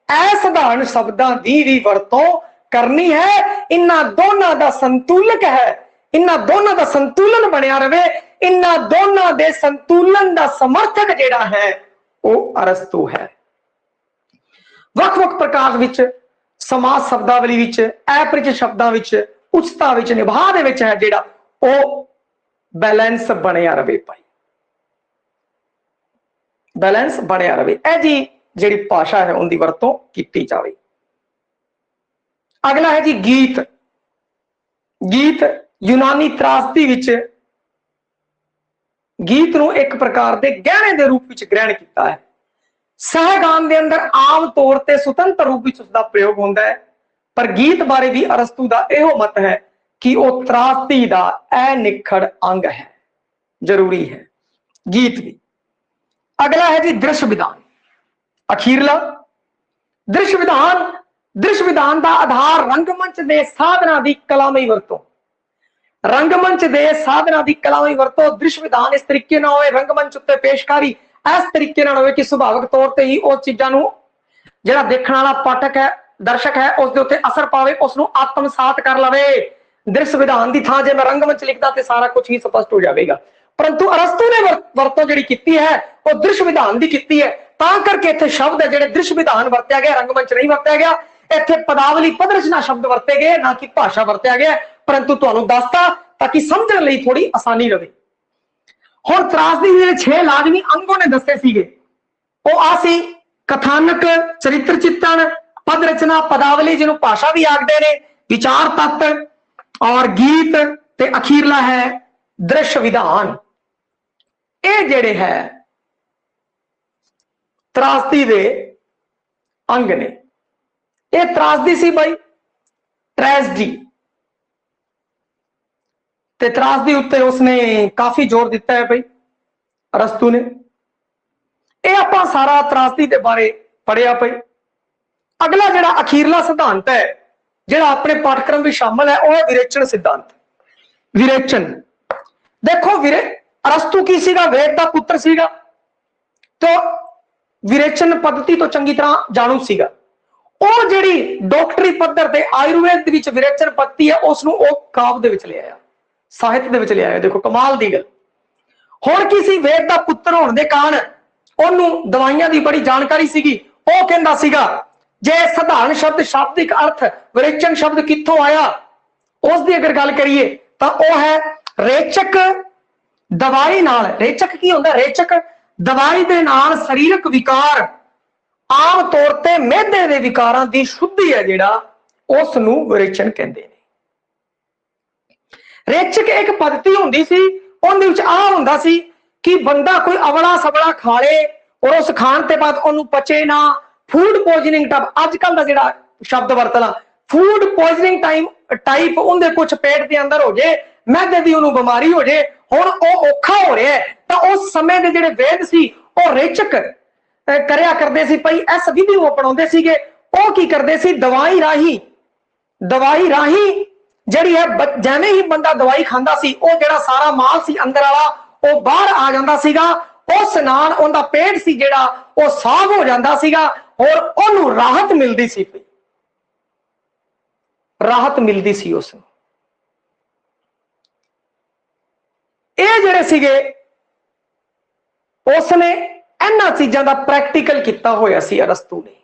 असधारण शब्दां दी भी वरतों करनी है। इन्हां दोनों का संतुलक है, इन्हां दोनों का संतुलन बनिया रहे। इन्हां दोनों के संतुलन का समर्थक जिहड़ा है वो अरस्तु है। वख-वख प्रकार विच समास शब्दावली विच अपरिचित शब्दां विच उच्चता विच निभा दे विच है जिहड़ा वो बैलेंस बनिया रहे। भाई बैलेंस बनिया रहे। ए जी जिहड़ी भाषा है उनकी वरतों की जाए। अगला है जी गीत। गीत यूनानी त्रासदी विच गीत नूं एक प्रकार के गहने के रूप में ग्रहण किया है। सहगान के अंदर आम तौर पर सुतंत्र रूप में उसका प्रयोग होता है, पर गीत बारे भी अरस्तु का यह मत है कि वह त्रासदी का अनिखड़ अंग है, जरूरी है गीत भी। अगला है जी दृश्य विधान। अखीरला दृश्य विधान का आधार रंगमंच के साधना की कलामई वरतों, रंगमंच के साधना की कलामई वरतों दृश्य विधान इस तरीके ना हो, रंगमंच उत्ते पेशकारी इस तरीके ना हो कि सुभाविक तौर पर ही उस चीज़ों को जिहड़ा देखने वाला पाठक है, दर्शक है, उसके उत्ते असर पावे, उसनूं आत्मसात कर लवे। दृश्य विधान की थां जे मैं रंगमंच लिखता तो सारा कुछ ही स्पष्ट हो जाएगा, परंतु अरस्तू ने वरतों जिहड़ी कीती है वो दृश्य विधान की कीती है, तां करके इत्थे शब्द है जिहड़े दृश्य विधान वरत्या गया, रंगमंच नहीं वरत्या गया। इत्थे पदावली पद रचना शब्द वरते गए, ना कि भाषा वरत्या गया, परंतु तुहानूं दसता ताकि समझण लई थोड़ी आसानी रहे। हुण त्रासदी दे 6 लाजमी अंग ने दसे सीगे, वो आ सी कथानक, चरित्र चित्रण, पद रचना, पदावली जिन्हों भाषा भी आखते ने, विचार तत्व और गीत, ते अखीरला है दृश्य विधान। ये जेड़े है त्रासदी दे अंग ने। ये त्रासदी सी भाई, ट्रेजडी, ते त्रासदी उत्ते उसने काफी जोर दिता है भाई अरस्तू ने। ये आपां सारा त्रासदी के बारे पढ़िया भाई। अगला जिहड़ा अखीरला सिद्धांत है जिहड़ा अपने पाठक्रम में शामिल है वह है विरेचन सिद्धांत। विरेचन देखो, अरस्तू की सीगा, वेद का पुत्र सीगा, तो विरेचन पद्धति तो चंगी तरह जानू सीगा। ਉਹ ਜਿਹੜੀ ਡਾਕਟਰੀ ਪੱਧਰ ਤੇ ਆਯੁਰਵੇਦ ਦੇ ਵਿੱਚ ਵਿਰੇਚਨ ਪੱਤੀ ਹੈ उसनू ਉਹ ਕਾਵ ਦੇ ਵਿੱਚ ਲੈ ਆਇਆ, ਸਾਹਿਤ ਦੇ ਵਿੱਚ ਲੈ ਆਇਆ। ਦੇਖੋ ਕਮਾਲ ਦੀ ਗੱਲ। ਹੁਣ ਕਿਸੇ ਵੇਦ ਦਾ ਪੁੱਤਰ ਹੋਣ ਦੇ ਕਾਰਨ ਉਹਨੂੰ ਦਵਾਈਆਂ ਦੀ ਬੜੀ ਜਾਣਕਾਰੀ ਸੀਗੀ। ਉਹ ਕਹਿੰਦਾ ਸੀਗਾ ਜੇ ਸਧਾਰਨ ਸ਼ਬਦ ਸ਼ਾਬਦਿਕ अर्थ ਵਿਰੇਚਨ ਸ਼ਬਦ ਕਿੱਥੋਂ ਆਇਆ ਉਸ ਦੀ ਅਗਰ ਗੱਲ ਕਰੀਏ ਤਾਂ ਉਹ ਹੈ ਰੇਚਕ ਦਵਾਈ ਨਾਲ। ਰੇਚਕ ਕੀ ਹੁੰਦਾ? ਰੇਚਕ दवाई दे नाल शरीरक विकार, आम तौर ते मेदे दे विकारां दी शुद्धि है जिहड़ा उस नूं विरेचन कहंदे ने। रेचक एक पद्धति हुंदी सी, उहदे विच आ हुंदा सी कि बंदा कोई अवला सबला खा ले और उस खाण ते बाद उहनूं पचे ना। फूड पॉइजनिंग टाइप अजकल दा जिहड़ा शब्द वरतना फूड पॉइजनिंग टाइप उहदे कुछ पेट दे अंदर हो जाए, मैदे दी उहनूं बीमारी हो जाए, हुण ओह औखा हो रहा है। तो उस समय के जिहड़े वेद सी ओह रेचक करिया करदे सी भाई, इस विधि नूं अपनाउंदे सीगे। ओह की करदे सी दवाई राही जिहड़ी है जिवें ही बंदा दवाई खांदा सी ओह जिहड़ा सारा माल सी अंदर वाला ओह बाहर आ जांदा सीगा। उस नाल उहदा पेट सी जिहड़ा ओह साफ हो जांदा सीगा और उहनूं राहत मिलदी सी, राहत मिलदी सी उसनूं। ਇਹ ਜਿਹੜੇ ਸੀਗੇ उसने इन्हां चीज़ों का प्रैक्टिकल किया होया सी अरस्तू ने।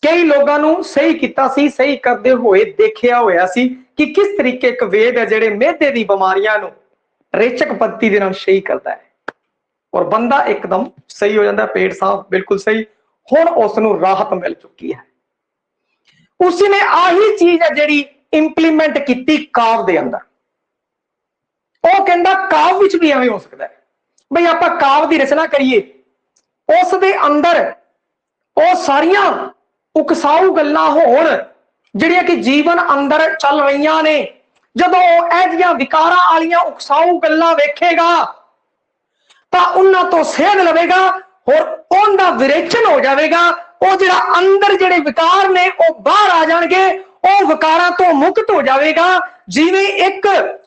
कई लोगों नूं सही किया सी, सही करते हुए देखिया होया सी कि किस तरीके एक वेद है जिहड़े मेदे दी बीमारियां नूं रेचक पद्धति दे नाल सही करता है और बंदा एकदम सही हो जाता है, पेट साफ बिल्कुल सही। हुण उसनूं राहत मिल चुकी है। उसने आही चीज है जिहड़ी इंप्लीमेंट की काव दे अंदर। ਉਹ ਕਹਿੰਦਾ ਕਾਵ ਵਿੱਚ ਵੀ ਐਵੇਂ ਹੋ ਸਕਦਾ ਹੈ ਬਈ ਆਪਾਂ ਕਾਵ ਦੀ ਰਚਨਾ ਕਰੀਏ, ਉਸ ਦੇ ਅੰਦਰ ਉਹ ਸਾਰੀਆਂ ਉਕਸਾਊ ਗੱਲਾਂ ਹੋਣ ਜਿਹੜੀਆਂ ਕਿ ਜੀਵਨ ਅੰਦਰ ਚੱਲ ਰਹੀਆਂ ਨੇ। ਜਦੋਂ ਉਹ ਇਹ ਜਿਹੀਆਂ ਵਿਕਾਰਾਂ ਵਾਲੀਆਂ ਉਕਸਾਊ ਗੱਲਾਂ ਵੇਖੇਗਾ ਤਾਂ ਉਹਨਾਂ ਤੋਂ ਸੇਧ ਲਵੇਗਾ और ਉਹਦਾ ਵਿਰੇਚਨ ਹੋ ਜਾਵੇਗਾ। ਉਹ ਜਿਹੜਾ ਅੰਦਰ ਜਿਹੜੇ ਵਿਕਾਰ ਨੇ ਉਹ ਬਾਹਰ ਆ ਜਾਣਗੇ, ਉਹ ਵਿਕਾਰਾਂ ਤੋਂ ਮੁਕਤ ਹੋ ਜਾਵੇਗਾ। जिवें एक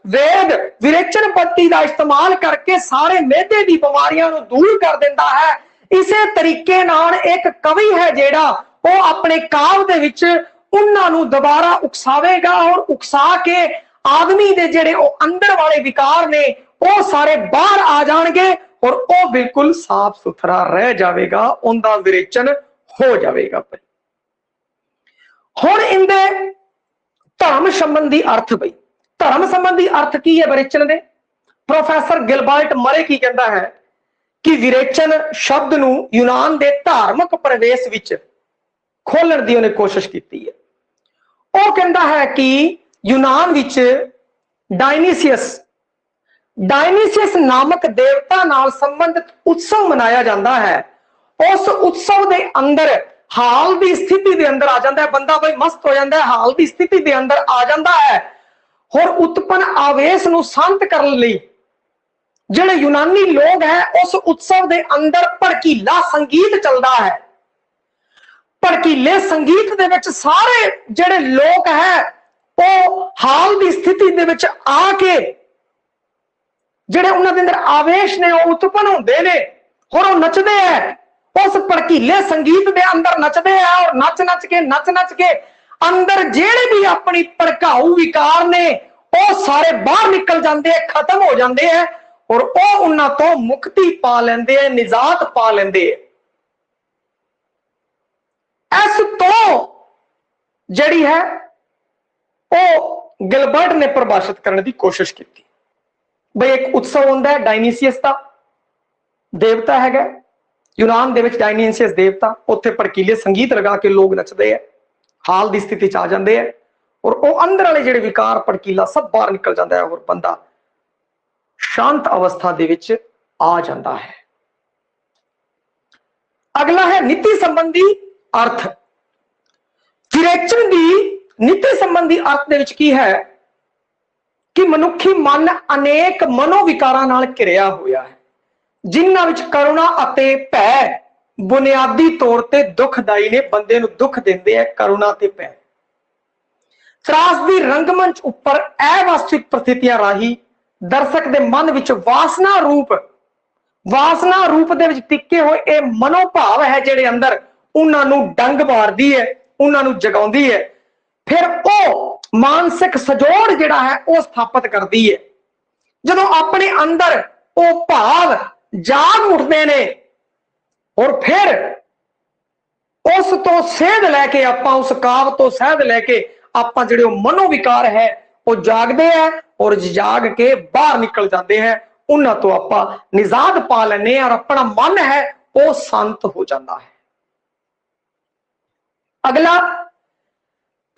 वेद विरेचन पद्धति का इस्तेमाल करके सारे मेदे की बीमारियां दूर कर देता है, इसे तरीके नाल एक कवि है जेड़ा वो अपने काव दे विच उन्हां नूं दोबारा उकसावेगा और उकसा के आदमी दे जेड़े अंदर वाले विकार ने वो सारे बाहर आ जाएंगे और वो बिल्कुल साफ सुथरा रह जाएगा, उनका विरेचन हो जाएगा। हुण इनदे धर्म संबंधी अर्थ बई, धर्म संबंधी अर्थ की है विरेचन दे? प्रोफैसर गिलबर्ट मरे की कहता है कि विरेचन शब्द नूं यूनान दे धार्मिक प्रवेश विच खोलण दी उन्हें कोशिश की है। वो कहता है कि यूनान विच डायनीसियस नामक देवता नाल संबंधित उत्सव मनाया जाता है। उस उत्सव दे अंदर हाल की स्थिति के अंदर आ जाता है, बंदा भाई मस्त हो जाता है, हाल की स्थिति के अंदर आ जाता है और उत्पन्न आवेश नूं शांत करने लई जिहड़े यूनानी लोग हैं उस उत्सव के अंदर भड़कीला संगीत चलता है। ਭੜਕੀਲੇ ਸੰਗੀਤ ਦੇ ਵਿੱਚ ਸਾਰੇ ਜਿਹੜੇ ਲੋਕ ਹੈ ਉਹ ਹਾਲ ਦੀ ਸਥਿਤੀ ਦੇ ਵਿੱਚ ਆ ਕੇ ਜਿਹੜੇ ਉਹਨਾਂ ਦੇ ਅੰਦਰ ਆਵੇਸ਼ ਨੇ ਉਹ ਉਤਪਨ ਹੁੰਦੇ ਨੇ और वो नचते हैं उस भड़कीले संगीत के अंदर नचते हैं और नच नच के अंदर जेड़े भी अपनी भड़काऊ विकार ने वो सारे बाहर निकल जाते हैं, खत्म हो जाते हैं और वो उन्हां तो मुक्ति पा लेंदे हैं, निजात पा लेंदे हैं। इस तो जड़ी है वो गिलबर्ट ने परिभाषित करने की कोशिश की भाई एक उत्सव होंदा है डायनीसियस का देवता है यूनान दे विच डायनीसियस देवता उत्थे भड़कीले संगीत लगा के लोग नचते हैं, हाल की स्थिति आ जाते हैं और वो अंदर वाले जिहड़े विकार भड़कीला सब बाहर निकल जाता है और बंदा शांत अवस्था दे विच आ जाता है। अगला है नीति संबंधी अर्थ। विरेचन की नीति संबंधी अर्थ दे विच की है कि मनुखी मन अनेक मनोविकारां नाल घिरिया होया है जिन्हां विच करुणा अते भै बुनियादी तौर ते दुखदाई ने, बंदे नूं दुख दिंदे है करुणा ते भै। त्रास दी रंगमंच उपर अवास्तविक परिस्थितियां राही दर्शक दे मन विच वासना रूप दे विच टिके होए ये मनोभाव है जिहड़े अंदर उन्हां नूं डंग मारदी है, उन्हां नूं जगाउंदी है, फिर वो मानसिक सजोड़ जिहड़ा है वो स्थापित करदी है। जदों अपने अंदर वो भाव जाग उठते ने और फिर उस तो सेध लैके आपां उस काव तो सेध लैके आपां जिहड़े मनोविकार है वो जागते हैं और जाग के बाहर निकल जाते हैं, उन्हां तो आपां निजात पा लैने और अपना मन है वो शांत हो जाता है। अगला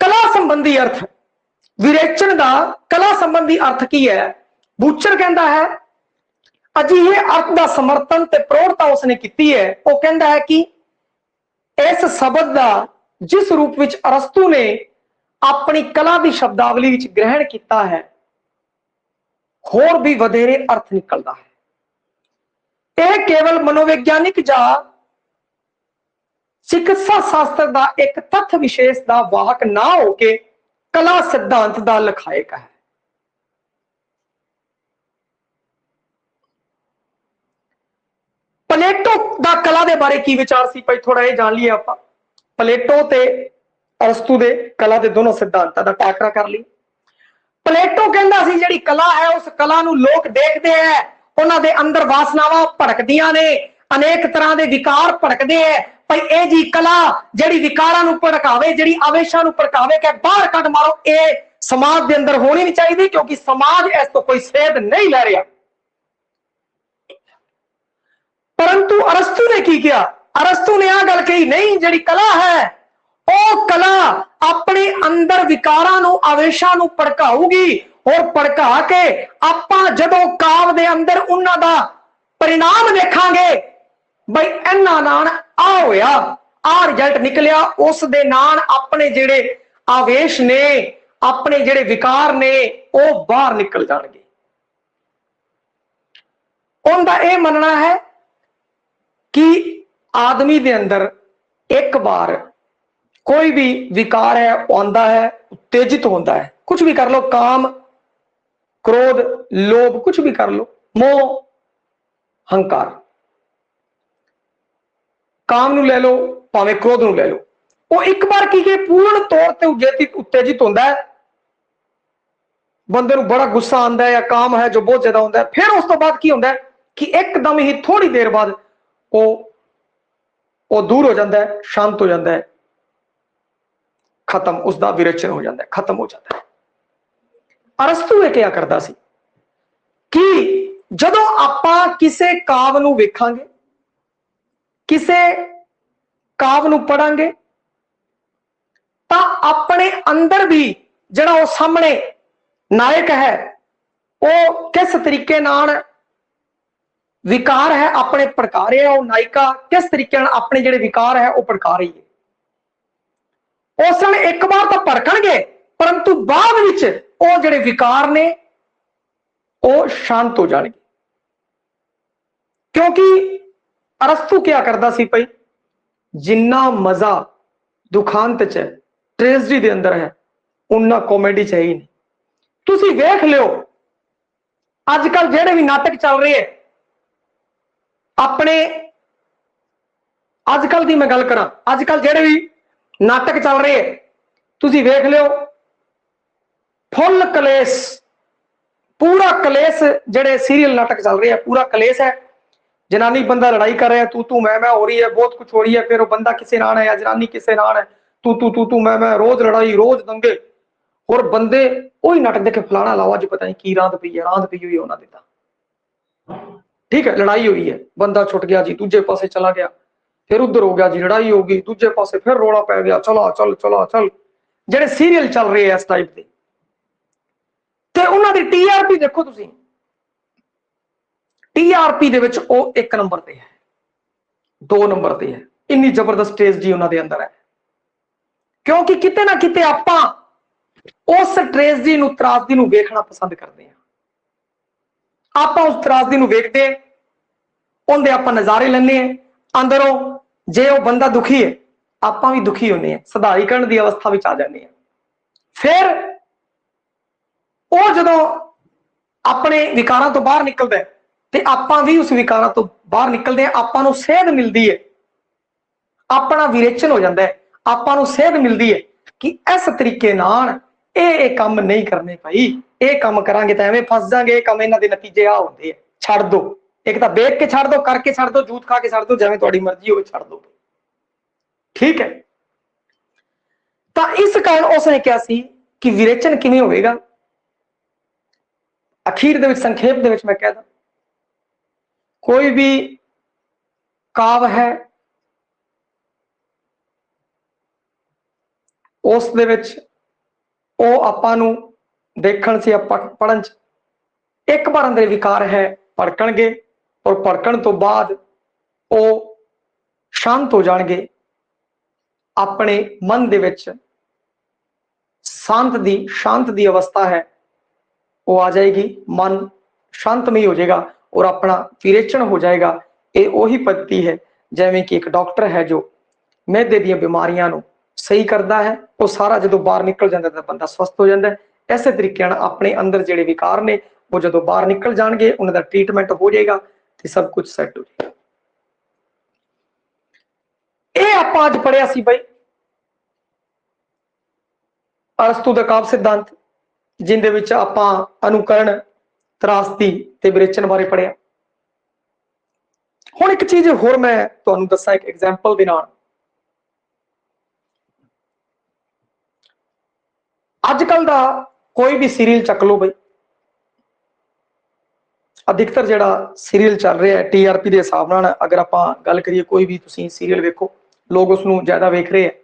कला संबंधी अर्थ। विरेचन का कला संबंधी अर्थ की है? बूचर कहता है अजिहे अर्थ का समर्थन ते प्रौढ़ता उसने की है। वो कहता है कि इस शब्द का जिस रूप विच अरस्तु ने अपनी कला की शब्दावली विच ग्रहण किया है होर भी वधेरे अर्थ निकलता है। यह केवल मनोवैज्ञानिक जा चिकित्सा शास्त्र का एक तथ्य विशेष का वाहक ना होके कला सिद्धांत का लखायक है। प्लेटो का कला के बारे की विचार सी भाई थोड़ा यह जान लिए आप। प्लेटो ते अरस्तु दे कला के दोनों सिद्धांतों का टाकरा कर ली। प्लेटो कहता सी जिहड़ी कला है उस कला नूं लोग देखते हैं, उन्हां दे अंदर वासनावां भड़कदियां ने, अनेक तरह के विकार भड़कते हैं भाई ये जी कला जिहड़ी विकारां नूं भड़कावे, जिहड़ी आवेशां नूं भड़कावे कि बाहर कढ मारो, ये समाज के अंदर होनी नहीं चाहिए क्योंकि समाज इस तो कोई सेध नहीं लै रहा। परंतु अरस्तु ने की किया? अरस्तु ने यह गल कही नहीं, जिहड़ी कला है वो कला अपने अंदर विकारां नूं आवेशां नूं भड़काऊगी और भड़का के आपां जदों काव दे अंदर उन्हां दा परिणाम देखांगे भाई इन्हां नाल आ होया, आ रिजल्ट निकलिया, उस दे नाल अपने जिहड़े आवेश ने, अपने जिहड़े विकार ने वो बाहर निकल जाणगे। उनका यह मनना है कि आदमी दे अंदर एक बार कोई भी विकार है आंदा है, उत्तेजित होता है, कुछ भी कर लो, काम, क्रोध, लोभ, कुछ भी कर लो, मोह, हंकार, काम नू ले लो भावें क्रोध नू ले लो, वो एक बार की के पूर्ण तौर पर उत्तेजित होता है, बंदे नू बड़ा गुस्सा आंदा है या काम है जो बहुत ज्यादा होता है, फिर उस तो बाद की होता है कि एकदम ही थोड़ी देर बाद वो दूर हो जाता है, शांत हो जाता है, खत्म, उसका विरेचन हो जाता है, खत्म हो जाता है। अरस्तु क्या करता सी कि जदों आपां किसे काव नूं वेखांगे, किसे काव नूं पढ़ांगे तां अपने अंदर भी जिहड़ा वो सामने नायक है वो किस तरीके नाल विकार है अपने भड़का रहा है, वो नायिका किस तरीके अपने जिहड़े विकार है वो भड़का रही है। उस समय एक बार तो भड़कणगे परंतु बाद विच वो जिहड़े विकार ने वो शांत हो जाणगे, क्योंकि अरस्तु क्या करता सी भाई जिन्ना मजा दुखांत च है, ट्रेजडी दे अंदर है, उन्ना कॉमेडी च है ही नहीं। तुसी वेख लियो अजकल जेडे भी नाटक चल रहे हैं अपने, अजकल की मैं गल करा, अजकल जेडे भी नाटक चल रहे हैं तुसी वेख लियो, फुल कलेस, पूरा कलेस, जेडे सीरियल नाटक चल रहे हैं पूरा कलेस है। जनानी बंदा लड़ाई कर रहा है, तू तू मैं हो रही है, बहुत कुछ हो रही है, फिर वो बंदा किसे नाल है या जनानी किसे नाल है, तू मैं, रोज लड़ाई रोज दंगे, और बंदे वही नाटक देखे फलाना लाओ अज पता नहीं की रात पई है, रात पई हुई है उन्होंने दिता, ठीक है लड़ाई हुई है, बंदा छुट गया जी, दूजे पासे चला गया, फिर उधर हो गया जी लड़ाई होगी, दूजे पासे फिर रोला पै गया, चला चल चला चल, जेडे सीरियल चल रहे हैं इस टाइप के, ते उन्हां दी टीआरपी देखो तुसीं, टीआरपी दे विच ओ 1 नंबर ते है, 2 नंबर ते है, इन्नी जबरदस्त स्ट्रेटजी उन्हां दे अंदर है, क्योंकि किते ना किते आपां उस स्ट्रेटजी नूं, त्रासदी नूं वेखना पसंद करते हैं, आपां उस त्रासदी नूं वेखदे हैं, उहदे आपां नज़ारे लैंदे हैं अंदरों, जे वो बंदा दुखी है आपां भी दुखी होने हैं, सधारीकरण की अवस्था विच आ जाने हैं, फिर वो जदों अपने विकारां तो बाहर निकलदा है ते आपां भी उस विकारां तो बाहर निकलदे हैं, आपां नूं सेध मिलदी है, अपना विरेचन हो जाता है, आपां नूं सेध मिलदी है कि इस तरीके नाल ये काम नहीं करने भाई, ये काम करांगे तो एवें फस जाएंगे, काम इन्हां दे नतीजे आ होंदे है, छड़ दो, एक तो देख के छड़ दो, करके छड़ दो, जूत खा के छड़ दो, जिवें तुहाडी मर्जी हो छड़ दो, ठीक है। तो इस कारण उसने कहा सी कि विरेचन किवें होवेगा, अखीर दे विच संखेप दे विच मैं कहदा, कोई भी काव है उस दे विच ओ आपां नूं देखण से आपां पढ़न च एक बार अंदर विकार है भड़कणगे, और भड़कण तो बाद वो शांत हो जाणगे, अपने मन दे विच शांत दी अवस्था है वो आ जाएगी, मन शांतमय हो जाएगा और अपना विरेचन हो जाएगा। ये वही पद्धति है जिवें कि एक डॉक्टर है जो मैदे दी बीमारियां नूं सही करता है, वो सारा जो बाहर निकल जाता है बंदा स्वस्थ हो जाता है। इस तरीके अपने अंदर जिहड़े विकार ने वो जो बाहर निकल जाएंगे, उनका ट्रीटमेंट हो जाएगा तो सब कुछ सैट हो जाएगा। ये आप अज पढ़िया सी बई अरस्तु दा काव्य सिद्धांत, जिंदे विच आपां अनुकरण, त्रासदी ते विरेचन बारे पढ़िया। हुण एक चीज होर मैं तुहानूं दस्सां एक एग्जाम्पल दे नाल, अजकल दा कोई भी सीरियल चक लो बई, अधिकतर जिहड़ा सीरियल चल रहा है टीआरपी के हिसाब नाल, अगर आपां गल करिए कोई भी तुसीं सीरियल वेखो, लोग उसनूं ज़्यादा वेख रहे हैं।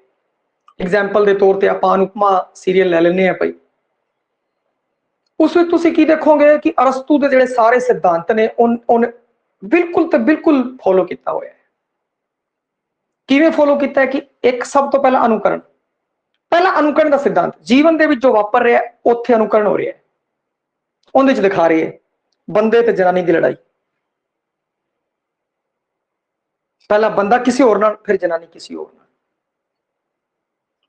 एग्जाम्पल के तौर पर आपां अनुपमा सीरियल लै लैंदे पई, उस विच तुसीं की देखोगे कि अरस्तु के जिहड़े सारे सिद्धांत ने उन बिल्कुल तो बिल्कुल फॉलो किया हुआ है। किवें फॉलो किया है कि एक सब तो पहला अनुकरण, पहला अनुकरण का सिद्धांत, जीवन दे विच जो वापर रहा है उत्थे अनुकरण हो रहा है, उहदे च दिखा रहे है बंदे ते जनानी की लड़ाई, पहला बंदा किसी और नाल, फिर जनानी किसी और नाल,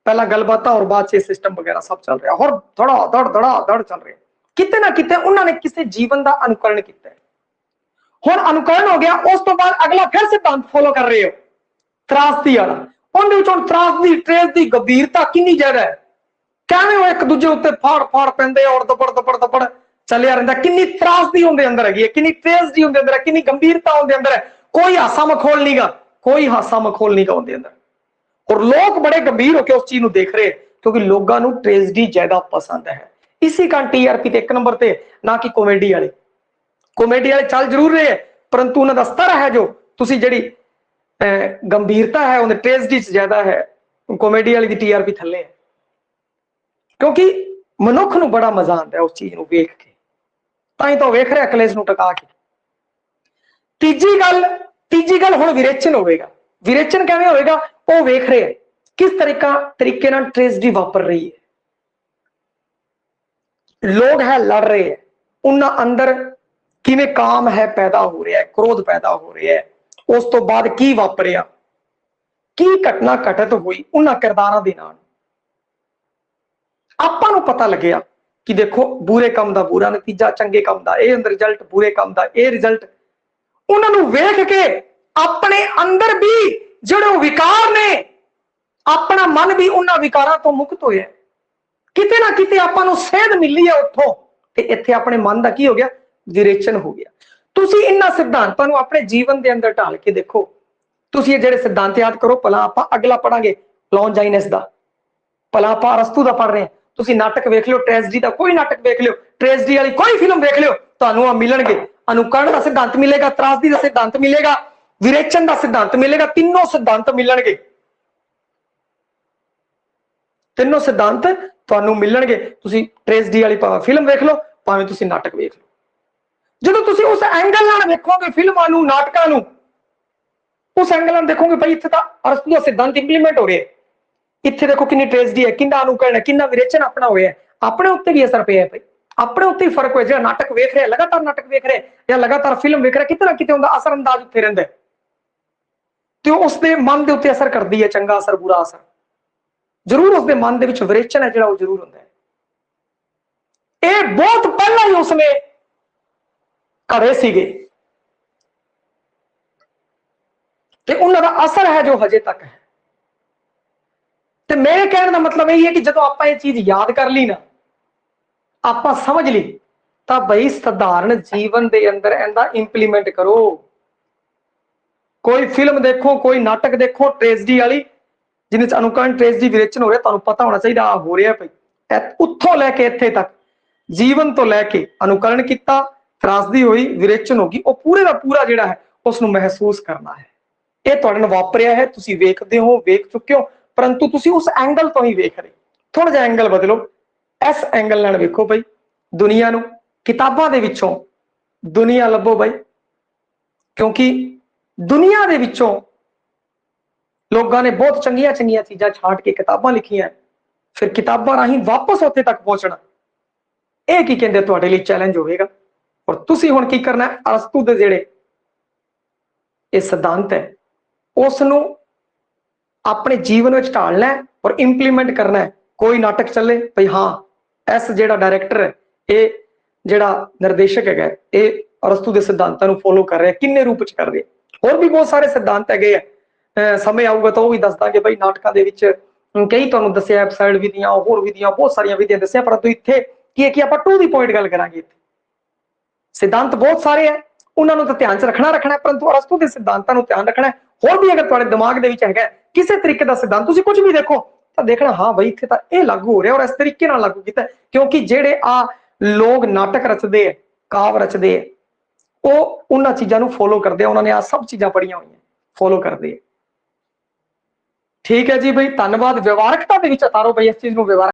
पहला गलबात और बाद से सिस्टम वगैरह सब चल रहा है, और धड़ चल रहा है। किते ना किते उन्होंने किसी जीवन का अनुकरण किया है। हुण अनुकरण हो गया, उस तो बाद अगला फिर सिद्धांत फॉलो कर रहे हो त्रासदी वाला, उन्हें त्रासदी ट्रेसदी गंभीरता कितनी ज्यादा है, कहने वो एक दूजे उत्ते फाड़ फाड़ पैंदे और दबड़ चलिया रहिंदा, कितनी त्रासदी उनके अंदर हैगी है, कितनी ट्रेसडी उनके अंदर है, कितनी गंभीरता उनके अंदर है, कोई हासा मखौल नहीं गा, कोई हासा मखौल नहीं गा उनके अंदर, और लोग बड़े गंभीर होकर उस चीज को देख रहे हैं क्योंकि लोगों को ट्रेसडी ज्यादा पसंद है। इसी कारण टीआरपी 1 नंबर पे, ना कि कॉमेडी वाले। कॉमेडी वाले चल जरूर रहे हैं परंतु उनका स्तर है जो तुसी जिहड़ी गंभीरता है उन्हें ट्रेसडी ज्यादा है, कॉमेडी वाली दी टीआरपी थले है, क्योंकि मनुख नूं बड़ा मजा आता है उस चीज को वेख के, ताई तो वेख रहा कलेश नूं टका के। तीजी गल हुण विरेचन होवेगा। विरेचन किवें होवेगा, वो वेख रहे हैं किस तरीके नाल ट्रेसडी वापर रही है, लोग है लड़ रहे हैं, उन्हां अंदर किवें काम है पैदा हो रहा है, क्रोध पैदा हो रहा है, उस तो बाद की वापरिया, ਕੀ ਘਟਨਾ ਘਟਤ ਹੋਈ ਉਹਨਾਂ ਕਿਰਦਾਰਾਂ ਦੇ ਨਾਲ। ਆਪਾਂ ਨੂੰ ਪਤਾ ਲੱਗਿਆ ਕਿ ਦੇਖੋ ਬੁਰੇ ਕੰਮ ਦਾ ਬੁਰਾ ਨਤੀਜਾ, ਚੰਗੇ ਕੰਮ ਦਾ ਇਹ ਰਿਜ਼ਲਟ, ਬੁਰੇ ਕੰਮ ਦਾ ਇਹ ਰਿਜ਼ਲਟ। ਉਹਨਾਂ ਨੂੰ ਵੇਖ ਕੇ ਆਪਣੇ ਅੰਦਰ ਵੀ ਜਿਹੜੇ ਵਿਕਾਰ ਨੇ, ਆਪਣਾ ਮਨ ਵੀ ਉਹਨਾਂ ਵਿਕਾਰਾਂ ਤੋਂ ਮੁਕਤ ਹੋਇਆ। ਕਿਤੇ ਨਾ ਕਿਤੇ ਆਪਾਂ ਨੂੰ ਸੇਧ ਮਿਲੀ ਹੈ ਉੱਥੋਂ, ਤੇ ਇੱਥੇ ਆਪਣੇ ਮਨ ਦਾ ਕੀ ਹੋ ਗਿਆ, ਵਿਰੇਚਨ ਹੋ ਗਿਆ। ਤੁਸੀਂ ਇਹਨਾਂ ਸਿਧਾਂਤਾਂ ਨੂੰ ਆਪਣੇ ਜੀਵਨ ਦੇ ਅੰਦਰ ਢਾਲ ਕੇ ਦੇਖੋ। ਤੁਸੀਂ ਇਹ ਜਿਹੜੇ ਸਿਧਾਂਤ ਯਾਦ ਕਰੋ। ਭਲਾ ਆਪਾਂ ਅਗਲਾ ਪੜਾਂਗੇ ਲੌਂਜਾਈਨਸ ਦਾ, ਭਲਾ ਆਪਾਂ ਅਰਸਤੂ ਦਾ ਪੜ ਰਹੇ ਹਾਂ। ਤੁਸੀਂ ਨਾਟਕ ਵੇਖ ਲਿਓ, ਟ੍ਰੈਜਡੀ ਦਾ ਕੋਈ ਨਾਟਕ ਵੇਖ ਲਿਓ, ਟ੍ਰੈਜਡੀ ਵਾਲੀ ਕੋਈ ਫਿਲਮ ਵੇਖ ਲਿਓ, ਤੁਹਾਨੂੰ ਆ ਮਿਲਣਗੇ। ਅਨੁਕਰਨ ਦਾ ਸਿਧਾਂਤ ਮਿਲੇਗਾ, ਤਰਾਸਦੀ ਦਾ ਸਿਧਾਂਤ ਮਿਲੇਗਾ, ਵਿਰੇਚਨ ਦਾ ਸਿਧਾਂਤ ਮਿਲੇਗਾ। ਤਿੰਨੋਂ ਸਿਧਾਂਤ ਮਿਲਣਗੇ, ਤਿੰਨੋਂ ਸਿਧਾਂਤ ਤੁਹਾਨੂੰ ਮਿਲਣਗੇ। ਤੁਸੀਂ ਟ੍ਰੈਜਡੀ ਵਾਲੀ ਫਿਲਮ ਵੇਖ ਲਓ, ਭਾਵੇਂ ਤੁਸੀਂ ਨਾਟਕ ਵੇਖ ਲਓ। ਜਦੋਂ ਤੁਸੀਂ ਉਸ ਐਂਗਲ ਨਾਲ ਵੇਖੋਗੇ ਫਿਲਮਾਂ ਨੂੰ, ਨਾਟਕਾਂ ਨੂੰ, ਉਸ ਐਂਗਲ ਨਾਲ ਦੇਖੋਗੇ ਭਾਈ ਇੱਥੇ ਤਾਂ ਅਰਸਤੂ ਦਾ ਸਿਧਾਂਤ ਇੰਪਲੀਮੈਂਟ ਹੋ ਰਿਹਾ। ਇੱਥੇ ਦੇਖੋ ਕਿੰਨੀ ਟ੍ਰੈਜਡੀ ਹੈ, ਕਿੰਨਾ ਅਨੁਕਰਨ ਹੈ, ਕਿੰਨਾ ਵਿਰੇਚਨ ਆਪਣਾ ਹੋਇਆ। ਆਪਣੇ ਉੱਤੇ ਵੀ ਅਸਰ ਪਿਆ ਭਾਈ, ਆਪਣੇ ਉੱਤੇ ਹੀ ਫਰਕ ਹੋਇਆ। ਜਿਹੜਾ ਨਾਟਕ ਵੇਖ ਰਿਹਾ, ਲਗਾਤਾਰ ਨਾਟਕ ਵੇਖ ਰਿਹਾ ਜਾਂ ਲਗਾਤਾਰ ਫਿਲਮ ਵੇਖ ਰਿਹਾ, ਕਿਤੇ ਨਾ ਕਿਤੇ ਹੁੰਦਾ ਅਸਰ ਅੰਦਾਜ਼ ਉੱਤੇ ਰਹਿੰਦਾ, ਤੇ ਉਸਦੇ ਮਨ ਦੇ ਉੱਤੇ ਅਸਰ ਕਰਦੀ ਹੈ, ਚੰਗਾ ਅਸਰ, ਬੁਰਾ ਅਸਰ ਜ਼ਰੂਰ ਉਸਦੇ ਮਨ ਦੇ ਵਿੱਚ ਵਿਰੇਚਨ ਹੈ ਜਿਹੜਾ ਉਹ ਜ਼ਰੂਰ ਹੁੰਦਾ ਹੈ। ਇਹ ਬਹੁਤ ਪਹਿਲਾਂ ਹੀ ਉਸਨੇ ਘੜੇ ਸੀਗੇ, ਤੇ ਉਹਨਾਂ ਦਾ ਅਸਰ ਹੈ ਜੋ ਹਜੇ ਤੱਕ ਹੈ। ਤੇ ਮੇਰੇ ਕਹਿਣ ਦਾ ਮਤਲਬ ਇਹ ਹੈ ਕਿ ਜਦੋਂ ਆਪਾਂ ਇਹ ਚੀਜ਼ ਯਾਦ ਕਰ ਲਈ ਨਾ, ਆਪਾਂ ਸਮਝ ਲਈ, ਤਾਂ ਬਈ ਸਧਾਰਨ ਜੀਵਨ ਦੇ ਅੰਦਰ ਇਹਦਾ ਇੰਪਲੀਮੈਂਟ ਕਰੋ। ਕੋਈ ਫਿਲਮ ਦੇਖੋ, ਕੋਈ ਨਾਟਕ ਦੇਖੋ ਟ੍ਰੈਜਡੀ ਵਾਲੀ, ਜਿਹਦੇ ਚ ਅਨੁਕਰਨ, ਟ੍ਰੈਜਡੀ, ਵਿਰੇਚਨ ਹੋ ਰਿਹਾ, ਤੁਹਾਨੂੰ ਪਤਾ ਹੋਣਾ ਚਾਹੀਦਾ ਆ ਹੋ ਰਿਹਾ ਭਾਈ। ਉੱਥੋਂ ਲੈ ਕੇ ਇੱਥੇ ਤੱਕ, ਜੀਵਨ ਤੋਂ ਲੈ ਕੇ ਅਨੁਕਰਨ ਕੀਤਾ, ਤਰਾਸਦੀ ਹੋਈ, ਵਿਰੇਚਨ ਹੋ ਗਈ, ਉਹ ਪੂਰੇ ਦਾ ਪੂਰਾ ਜਿਹੜਾ ਹੈ ਉਸ ਨੂੰ ਮਹਿਸੂਸ ਕਰਨਾ ਹੈ। ਇਹ ਤੁਹਾਡੇ ਨਾਲ ਵਾਪਰਿਆ ਹੈ, ਤੁਸੀਂ ਵੇਖਦੇ ਹੋ, ਵੇਖ ਚੁੱਕੇ ਹੋ, ਪਰੰਤੂ ਤੁਸੀਂ ਉਸ ਐਂਗਲ ਤੋਂ ਹੀ ਵੇਖ ਰਹੇ। ਥੋੜਾ ਜਿਹਾ ਐਂਗਲ ਬਦਲੋ, ਇਸ ਐਂਗਲ ਨਾਲ ਵੇਖੋ ਭਾਈ ਦੁਨੀਆ ਨੂੰ। ਕਿਤਾਬਾਂ ਦੇ ਵਿੱਚੋਂ ਦੁਨੀਆ ਲੱਭੋ ਭਾਈ, ਕਿਉਂਕਿ ਦੁਨੀਆ ਦੇ ਵਿੱਚੋਂ ਲੋਕਾਂ ਨੇ ਬਹੁਤ ਚੰਗੀਆਂ ਚੰਗੀਆਂ ਚੀਜ਼ਾਂ ਛਾਂਟ ਕੇ ਕਿਤਾਬਾਂ ਲਿਖੀਆਂ, ਫਿਰ ਕਿਤਾਬਾਂ ਰਾਹੀਂ ਵਾਪਸ ਉੱਥੇ ਤੱਕ ਪਹੁੰਚਣਾ, ਇਹ ਕੀ ਕਹਿੰਦੇ ਤੁਹਾਡੇ ਲਈ ਚੈਲੰਜ ਹੋਵੇਗਾ। ਔਰ ਤੁਸੀਂ ਹੁਣ ਕੀ ਕਰਨਾ, ਅਰਸਤੂ ਦੇ ਜਿਹੜੇ ਇਹ ਸਿਧਾਂਤ ਹੈ ਉਸ ਨੂੰ ਆਪਣੇ ਜੀਵਨ ਵਿੱਚ ਢਾਲਣਾ ਹੈ ਔਰ ਇੰਪਲੀਮੈਂਟ ਕਰਨਾ ਹੈ। ਕੋਈ ਨਾਟਕ ਚੱਲੇ ਭਈ ਹਾਂ ਇਸ ਜਿਹੜਾ ਡਾਇਰੈਕਟਰ ਹੈ, ਇਹ ਜਿਹੜਾ ਨਿਰਦੇਸ਼ਕ ਹੈਗਾ, ਇਹ ਅਰਸਤੂ ਦੇ ਸਿਧਾਂਤਾਂ ਨੂੰ ਫੋਲੋ ਕਰ ਰਿਹਾ, ਕਿੰਨੇ ਰੂਪ ਚ ਕਰ ਰਿਹਾ। ਹੋਰ ਵੀ ਬਹੁਤ ਸਾਰੇ ਸਿਧਾਂਤ ਹੈਗੇ ਆ, ਸਮੇਂ ਆਊਗਾ ਤਾਂ ਉਹ ਵੀ ਦੱਸ ਦਾਂਗੇ ਭਾਈ। ਨਾਟਕਾਂ ਦੇ ਵਿੱਚ ਕਈ ਤੁਹਾਨੂੰ ਦੱਸਿਆ, ਐਪਸਾਈਡ ਵਿਧੀਆਂ, ਹੋਰ ਵਿਧੀਆਂ, ਬਹੁਤ ਸਾਰੀਆਂ ਵਿਧੀਆਂ ਦੱਸਿਆ, ਪਰੰਤੂ ਇੱਥੇ ਕੀ ਹੈ ਕਿ ਆਪਾਂ ਟੂ ਦੀ ਪੁਆਇੰਟ ਗੱਲ ਕਰਾਂਗੇ। ਇੱਥੇ ਸਿਧਾਂਤ ਬਹੁਤ ਸਾਰੇ ਹੈ, ਉਹਨਾਂ ਨੂੰ ਤਾਂ ਧਿਆਨ ਚ ਰੱਖਣਾ, ਪਰੰਤੂ ਅਰਸਤੂ ਦੇ ਸਿਧਾਂਤਾਂ ਨੂੰ ਧਿਆਨ ਰੱਖਣਾ। ਹੋਰ ਵੀ ਅਗਰ ਤੁਹਾਡੇ ਦਿਮਾਗ ਦੇ ਵਿੱਚ ਹੈਗਾ ਕਿਸੇ ਤਰੀਕੇ ਦਾ ਸਿਧਾਂਤ, ਤੁਸੀਂ ਕੁਝ ਵੀ ਦੇਖੋ ਤਾਂ ਦੇਖਣਾ ਹਾਂ ਬਈ ਇੱਥੇ ਤਾਂ ਇਹ ਲਾਗੂ ਹੋ ਰਿਹਾ ਔਰ ਇਸ ਤਰੀਕੇ ਨਾਲ ਲਾਗੂ ਕੀਤਾ। ਕਿਉਂਕਿ ਜਿਹੜੇ ਆ ਲੋਕ ਨਾਟਕ ਰਚਦੇ ਆ, ਕਾਵ ਰਚਦੇ ਆ, ਉਹ ਉਹਨਾਂ ਚੀਜ਼ਾਂ ਨੂੰ ਫੋਲੋ ਕਰਦੇ ਆ, ਉਹਨਾਂ ਨੇ ਆ ਸਭ ਚੀਜ਼ਾਂ ਪੜ੍ਹੀਆਂ ਹੋਈਆਂ, ਫੋਲੋ ਕਰਦੇ ਆ। ਠੀਕ ਹੈ ਜੀ ਬਈ, ਧੰਨਵਾਦ। ਵਿਵਹਾਰਕਤਾ ਦੇ ਵਿੱਚ ਉਤਾਰੋ ਬਈ ਇਸ ਚੀਜ਼ ਨੂੰ, ਵਿਵਹਾਰਕ